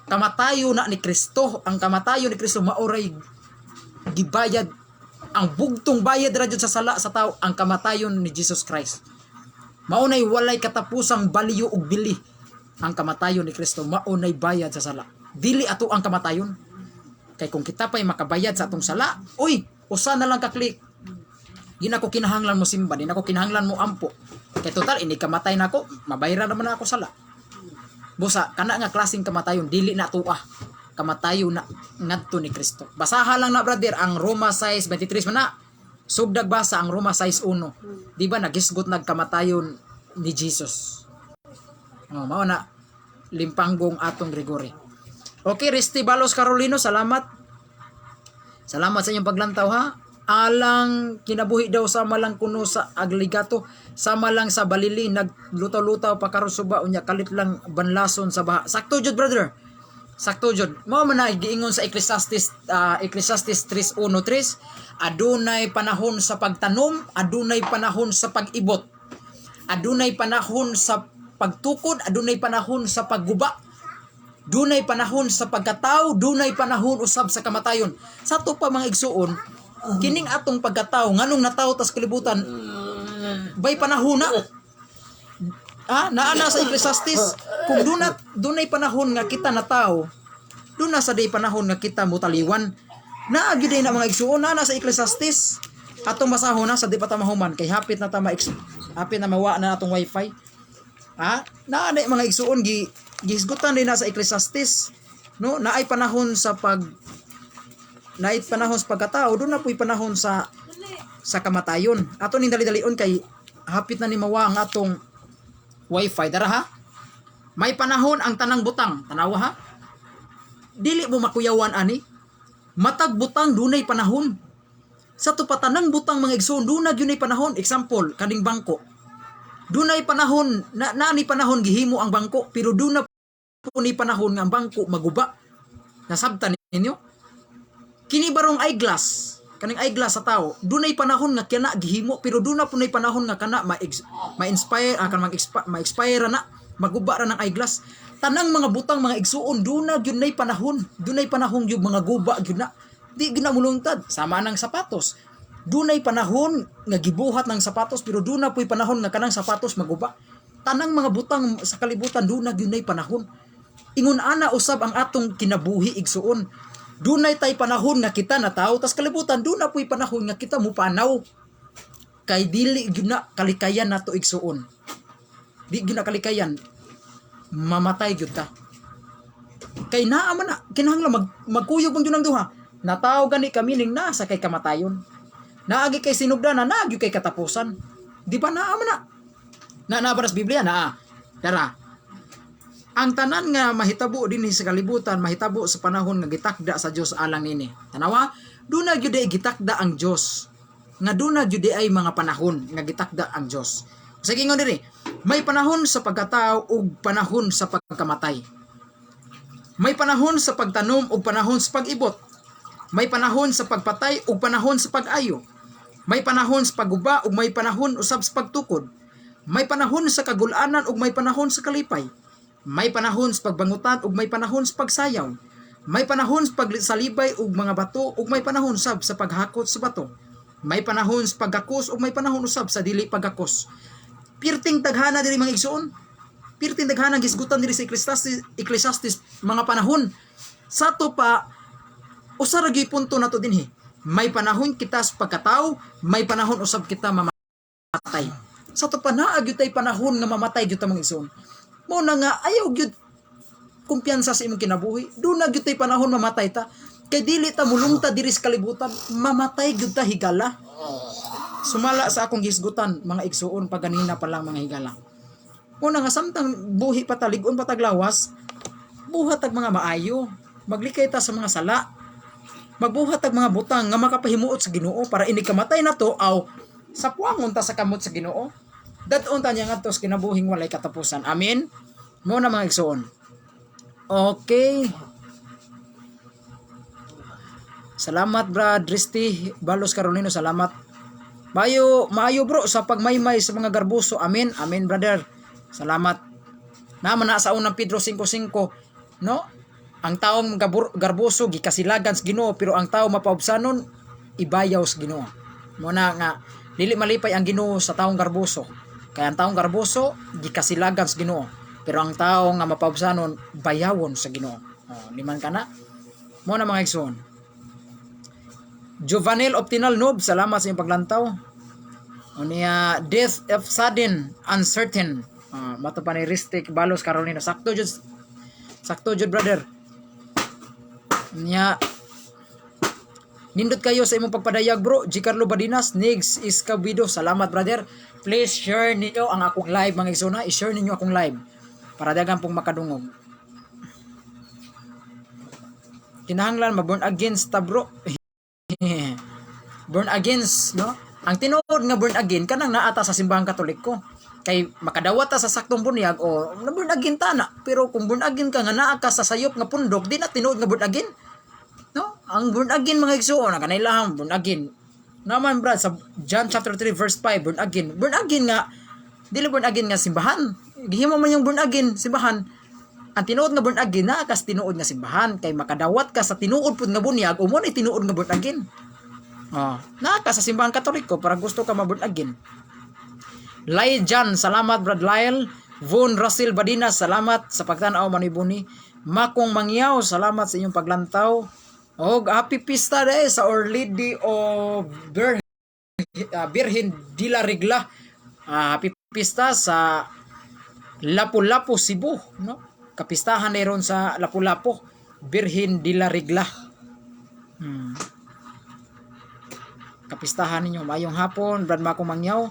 Kamatayo na ni Kristo, ang kamatayo ni Kristo maoray gibayad, ang bugtong bayad ra jud sa sala sa tao, ang kamatayon ni Jesus Christ. Maunay walay katapusang baliyo ug bili. Ang kamatayon ni Kristo maunay bayad sa sala. Dili ato ang kamatayon. Kay kung kita pa'y makabayad sa atong sala, uy, usa na lang ka-click. Di na ko kinahanglan mo simba, di na ko kinahanglan mo ampo. Kay total, hindi kamatay na ako, mabayaran naman na ako sala. Busa, kana nga klaseng kamatayon, dili na tuah. Kamatayon na ngadto ni Kristo. Basaha lang na brother, ang Roma 6:23 man na. Sugdag basa ang Roma 6:1. Di ba nagisgot nagkamatayon ni Jesus. Mao na limpanggong atong Gregory. Okay, Risty Balos Carolino, salamat. Salamat sa inyong paglantaw ha. Alang kinabuhi daw sama lang kuno sa agligato, sama lang sa balili, naglutaw-lutaw pa karon suba unya kalit lang banlason sa baha. Sakto jud brother. Sakto jud. Mao man na giingon sa Ecclesiastes 3:1-3, adunay panahon sa pagtanom, adunay panahon sa pag-ibot. Adunay panahon sa pagtukod, adunay panahon sa pagguba. Dunay panahon sa pagkatao, dunay panahon usab sa kamatayon. Sa to pa mga igsuon, kining atong pagkatao nganong natawo tas kalibutan, bay panahon na. Naana sa Ecclesiastes, kung dunay panahon nga kita natawo, duna sa day panahon nga kita mutaliwan. Naa gyud na mga igsuon na sa Ecclesiastes. Atong basahon na sa di pa ta mahuman kay hapit na mawa na atong wifi. Naa mga igsuon gisgutan din na sa Ecclesiastes, no, naay panahon sa pagkatao, doon na po'y panahon sa kamatayon. Ato ning dali-dalion kay hapit na ni mawa ang atong wifi dara ha. May panahon ang tanang butang, tanawa ha. Dili mo makuyawan ani. Matag butang dunay panahon. Sa to pa tanang butang mga igsoon, doon na gyud panahon. Example, kaning bangko. Dunay panahon ni panahon gihimo ang bangko, pero doon na po ni panahon nga ang bangko maguba. Nasabtan ninyo? Kini barong eyeglass, kaning eyeglass sa tao, dunay panahon nga kana gihimo, pero doon na po ni panahon nga kana ma-inspire, ma-expire na, maguba ra ng eyeglass. Tanang mga butang mga igsuon, doon na gyud nay panahon, dunay panahon gyud mga guba gyud na. Di ginamulungtad, sama ng sapatos. Dunay panahon nga gibuhat ng sapatos, pero doon na po'y panahon nga kanang sapatos maguba. Tanang mga butang sa kalibutan, doon na dunay panahon. Ingon ana usab ang atong kinabuhi igsuon. Dunay tay panahon nga kita natawo, tas kalibutan doon na po'y panahon nga kita mupanaw. Kay dili gyud na kalikayan nato igsuon. Di gyud na kalikayan. Mamatay gyud ta. Kay naa man na kinahanglan magkuyog man gyud ang duha. Natawo gani kami ning nasa kay kamatayon. Naagi kay sinugdanan, naagi kay katapusan. Di ba naaman na? Nabaras Biblia na. Dara. Ang tanan nga mahitabo dinhi sa kalibutan, mahitabo sa panahon nga gitakda sa Dios alang nini. Tanawa, duna gyud ay gitakda ang Dios. Nga duna gyud ay mga panahon nga gitakda ang Dios. Sige ingon diri, may panahon sa pagkatao ug panahon sa pagkamatay. May panahon sa pagtanom ug panahon sa pag-ibot. May panahon sa pagpatay ug panahon sa pag-ayo. May panahon sa pagguba ug may panahon usab sa pagtukod. May panahon sa kagul-anan ug may panahon sa kalipay. May panahon sa pagbangutan ug may panahon sa pagsayaw. May panahon sa pagsalibay ug mga bato ug may panahon usab sa paghakot sa bato. May panahon sa paghakos ug may panahon usab sa dili paghakos. Pirting taghana diri mga igsoon. Pirting taghana gisgutan diri sa Ecclesiastes mga panahon. Sa to pa usa ra gyud punto nato dinhi. May panahon kita sa pagkatao, may panahon usab kita mamatay. Sa to pa naa gyud tay panahon nga mamatay gyud ta mga igsoon. Mo na nga ayaw gyud kumpiyansa sa imong kinabuhi. Do na gyud tay panahon mamatay ta. Kay dili ta mulungta diri sa kalibutan, mamatay gyud ta higala. Sumala sa akong gisgutan mga igsoon pag ganina pa lang mga higala. Mo na nga samtang buhi pa ta lig-on pa taglawas, buhat tag mga maayo. Maglikay ta sa mga sala. Magbuhat tag mga butang nga makapahimuot sa Ginoo para ini kamatay na to aw sa puangon ta sa kamot sa Ginoo. Dadon ta niya ngadto sa kinabuhing walay katapusan. Amen. Mo na mga igsoon. Okay. Salamat Brad Risti Balos Carolino, salamat. Maayo bro sa pagmaymay sa mga garbuso. Amen. Amen brother. Salamat. Naman na sa unang Pedro 5:5, no? Ang taong garbuso gikasilagan sa Ginoo, pero ang tao mapaubsanon ibayaw sa Ginoo. Mo na nga dili malipay ang Ginoo sa taong garbuso. Kaya ang taong garbuso gikasilagan sa Ginoo, pero ang tao nga mapaubsanon bayawon sa Ginoo. Liman kana. Mo na mga igsoon. Juvenil Optinal Noob, salamat sa iyong paglantaw. Unya death of sudden, uncertain. Mato pa ni Ristic Balos Carolina. Sakto jud brother. Unya nindot kayo sa imong pagpadayag bro. Gicarlo Badinas, Nigs Iscabido, salamat brother. Please share ninyo ang akong live mga igsoon. I-share ninyo akong live para dagan pong makadungog. Kinahanglan ma-born against ta bro. Born against, no? Ang tinuod nga born again kanang naata sa simbahang Katoliko. Kay makadawat ta sa saktong bunyag o na born again ta na. Pero kung born again ka nga naa ka sa sayop nga pundok, di na tinuod nga born again. No? Ang born again mga igsoon, kanay lang born again. Naman brad sa John chapter 3 verse 5, born again. Born again nga dili born again nga simbahan. Gihimo man yung born again simbahan. Ang tinuod nga born again na kas tinuod nga simbahan, kay makadawat ka sa tinuod pud nga bunyag o mo ni tinuod nga born again. Na ka sa simbahan Katoliko para gusto ka ma-born again. Lyle Jan, salamat brad Lyle. Von Russell Badinas, salamat sa pagtanaw manibuni. Makong Mangyaw, salamat sa inyong paglantaw. Happy pista day sa Our Lady of Birhen de la Regla. Happy pista sa Lapu-Lapu, Cebu, no? Kapistahan na ron sa Lapu-Lapu, Birhen de la Regla. Kapistahan ninyo. Mayong hapon, Brad Makong Mangyaw.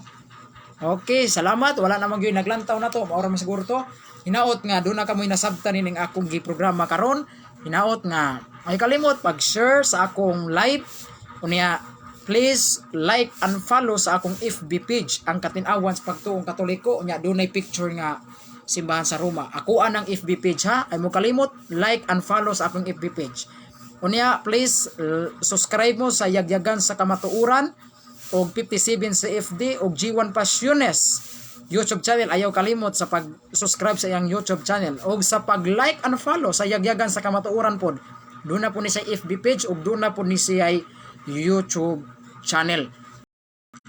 Okay, salamat. Wala namang yun naglantaw na to. Maura man siguro to. Hinaot nga, doon na kamoy nasabtan ning akong giprograma karon. Hinaot nga, ay kalimot pag-share sa akong live. Unya, please like and follow sa akong FB page, ang Katinawan sa Pagtuong Katoliko. Unya, doon ay picture nga simbahan sa Roma. Ako ang FB page ha. Ay mo kalimot, like and follow sa akong FB page. Unya, please subscribe mo sa Yagyagan sa Kamatuuran og 57 sa FD og G1 Passiones YouTube channel. Ayaw kalimot sa pag-subscribe sa iyang YouTube channel og sa pag-like and follow sa Yagyagan sa Kamatuuran pod. Doon na po ni sa FB page og doon na po ni siya YouTube channel.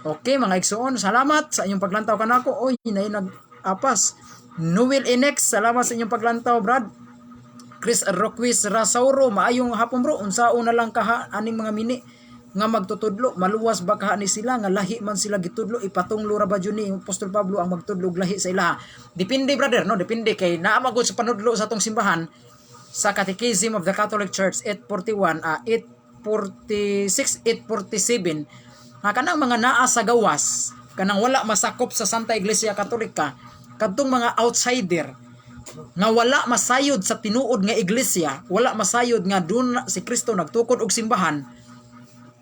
Okay mga igsoon, salamat sa inyong paglantaw kanako. Oy, hinay nag-apas. Noel Inex, salamat sa inyong paglantaw brad. Chris Roquis Rasauro, maayong hapon bro. Unsao na lang kaha aning mga mini nga magtutudlo, maluwas ba kaha ni sila nga lahi man sila gitudlo, ipatunglo ra ba jud ni Apostol Pablo ang magtudlo og lahi sa ilaha? Depende brother, no? Depende kay naa magud sa panudlo sa atong simbahan sa Catechism of the Catholic Church 841, 846, 847. Kanang mga naa sa gawas, kanang wala masakop sa Santa Iglesia Katolika, kadtong mga outsider nga wala masayod sa tinuod nga iglesia, wala masayod nga doon si Kristo nagtukod og simbahan,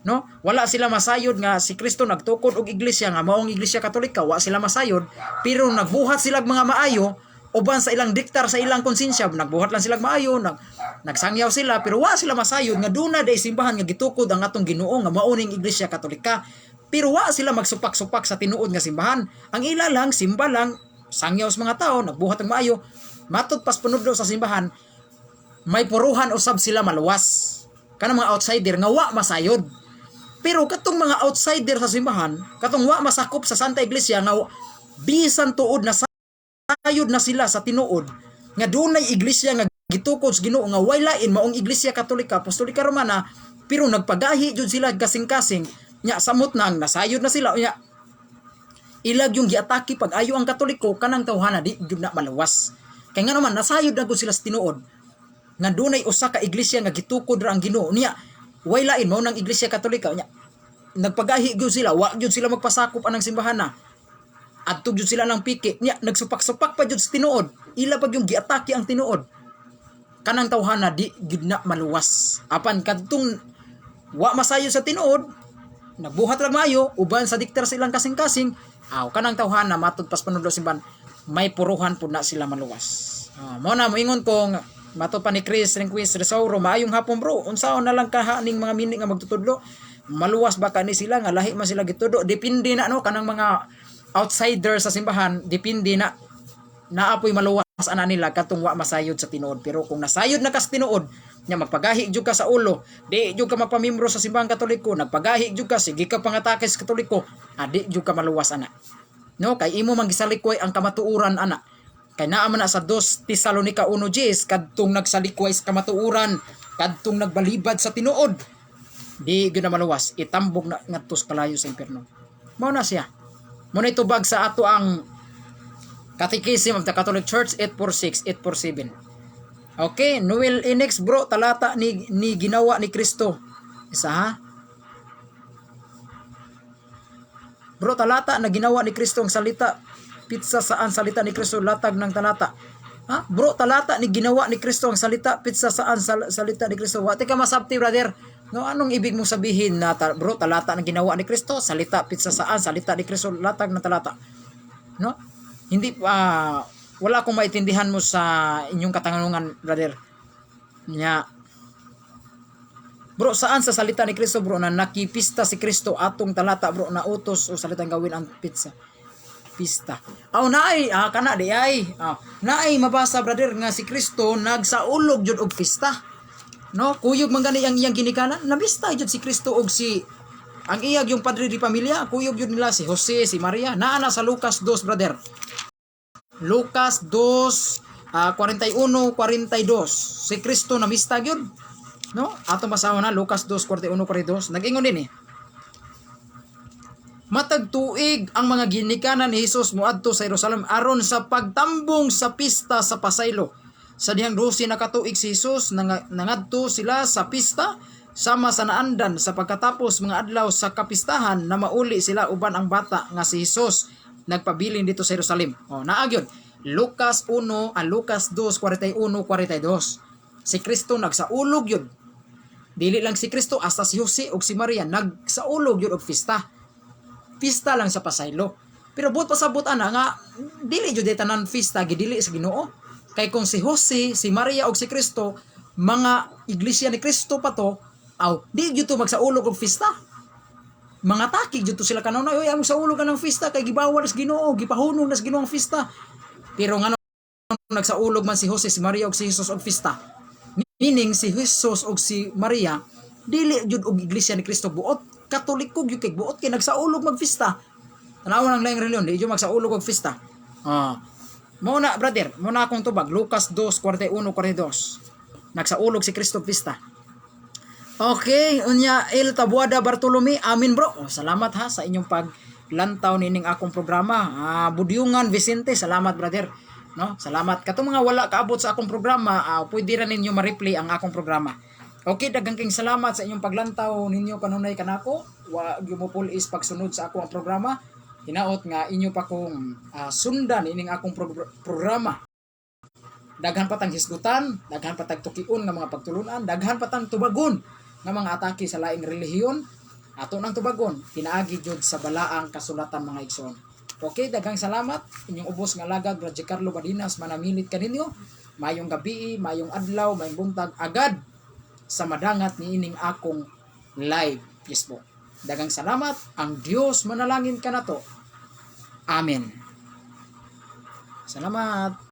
no? Wala sila masayod nga si Kristo nagtukod og iglesia nga maong iglesia Katolika, wala sila masayod, pero nagbuhat sila mga maayo uban sa ilang diktar sa ilang konsensya, nagbuhat lang sila maayo, nagsangyaw sila, pero wala sila masayod nga doon na day simbahan nga gitukod ang atong Ginoo nga maoning iglesia Katolika, pero wala sila magsupak-supak sa tinuod nga simbahan. Ang ila lang simba lang, sangyaw sa mga tao, nagbuhat ang maayo, matud pas panudlo sa simbahan, may puruhan usab sila maluwas. Kanang mga outsider nga wa masayod. Pero katong mga outsider sa simbahan, katong wa masakop sa Santa Iglesia nga bisan tuod na sayod na sila sa tinuod, nga dunay iglesia nga gitukod sa Ginoo nga way lain maong iglesia Katolika, Apostolika Romana, pero nagpagahi jud sila kasing-kasing nya samot nang nasayod na sila nya ilag yung giatake pag ayo ang Katoliko kanang tawhana di jud na maluwas. Kay nga naman nasayod na gud sila sa tinuod nga dunay usa ka iglesia nga gitukod ra ang Ginoo niya, way lain mao nang iglesia Katolika nya nagpagahi gyud sila, wa gyud sila magpasakop anang simbahan na, adto gyud sila ng piki nya, nagsupak-supak pa gyud sa tinuod, ila pag yung giatake ang tinuod kanang tawhana di gyud na maluwas. Apan kadtong wa masayo sa tinuod, nagbuhat lang maayo uban sa diktar silang kasing-kasing, kanang tawhana matud pas panudlo simbahan, may puruhan pud na sila maluwas. Mo na moingon kong Mato pa ni Chris Renquist Resauro, maayong hapon bro. Unsaon na lang kahaning mga mini nga magtutudlo? Maluwas ba kani sila nga lahi man sila gitudo? Depende na no kanang mga outsider sa simbahan, depende na naapoy maluwas ana nila katong wa masayod sa tinuod. Pero kung nasayod na kas tinuod, nya magpagahi jud ka sa ulo, di jud ka magpamembro sa simbahang Katoliko, nagpagahi jud ka sige ka pangatake sa Katoliko, adi jud ka maluwas ana. No, kay imo man gisalikoy ang kamatuuran ana. Kay naa man na sa 2 Tesalonica 1:10 kadtong nagsalikway sa kamatuuran, kadtong nagbalibad sa tinuod, di gyud na maluwas, itambog na ngadto sa kalayo sa impierno. Mao na siya. Mo na itubag sa ato ang Catechism of the Catholic Church 846 847. Okay, Noel Inex bro, talata ni ginawa ni Kristo. Isa ha? Bro, talata na ginawa ni Kristo ang salita. Pizza saan salita ni Kristo, latag ng talata. Ha? Bro, talata ni ginawa ni Kristo ang salita. Pizza saan salita ni Kristo. Wati ka masabti brother. No, anong ibig mong sabihin na bro, talata na ginawa ni Kristo, salita pizza saan salita ni Kristo, latag ng talata. No? Hindi wala akong maintindihan mo sa inyong katanungan brother. Nya bro, saan sa salita ni Kristo bro na nakipista si Kristo atong talata bro na utos o salitang gawin ang pizza? Pista. Naay kana di ay. Naay mabasa brother nga si Kristo nagsaulog jud og pista. No, kuyog man gani ang iyang ginikanan, nabista jud si Kristo og si ang iyag yung padre di pamilya, kuyog jud nila si Jose, si Maria. Naa na sa Lucas 2 brother. Lucas 2 41-42. Si Kristo namista gyud. No? Ato basaho na Lucas 2:41-42. Nag-ingon din matag tuig ang mga ginikanan ni Hesus moadto sa Jerusalem aron sa pagtambong sa pista sa Pasaylo. Sa dihang 12 na katuig si Hesus nangadto sila sa pista sama sa naandan sa pagkatapos mga adlaw sa kapistahan na mauli sila uban ang bata nga si Hesus nagpabilin dito sa Jerusalem. Naa gyud Lucas 2:41-42. Si Kristo nagsaulog yun. Dili lang si Kristo, hasta si Jose o si Maria nagsaulog yun og pista. Pista lang sa Pasaylo. Pero buot pasabot ana nga dili jud tanan pista gidili sa Ginoo. Kay kung si Jose, si Maria og si Kristo mga iglesia ni Kristo pa to, di jud to magsaulog og pista. Mga taki jud to sila kanon, oy ang saulog ka ng pista kay gibawal sa Ginoo, gipahunong na sa Ginoo ang pista. Pero nga nagsaulog man si Jose, si Maria og si Jesus og pista. Meaning si Jesus og si Maria dili jud og iglesia ni Kristo, buot Katoliko gyud kay buot kay nagsaulog magpista. Tanaw nang laing reliyon, di jud magsaulog og pista. Mao na brother, mao na akong tubag Lucas 2:41-42. Nagsaulog si Kristo og pista. Okay, unya El Tabuada Bartolome, amin bro. Salamat ha sa inyong paglantaw nining akong programa. Budyungan Vicente, salamat brother. No, salamat. Katong mga wala kaabot sa akong programa, pwede ra ninyo ma-replay ang akong programa. Okay, daghang king salamat sa inyong paglantaw ninyo kanunay kanako. Wa gyud mo pulis pagsunod sa akong programa. Hinaot nga inyo pa kong sundan ining akong programa. Daghan patang hisgutan, daghan patang tukion nga mga pagtulunan, daghan patang tubagon nga mga atake sa laing relihiyon. Ato nang tubagon, pinaagi jud sa balaang kasulatan mga igsoon. Okay, daghang salamat. Inyong ubos nga lagad, Brad Carlo Badinas, manamilit kaninyo. Mayong gabi, mayong adlaw, mayong buntag, agad sa madangat ni ining akong live Facebook. Daghang salamat. Ang Dios manalangin ka nato. Amen. Salamat.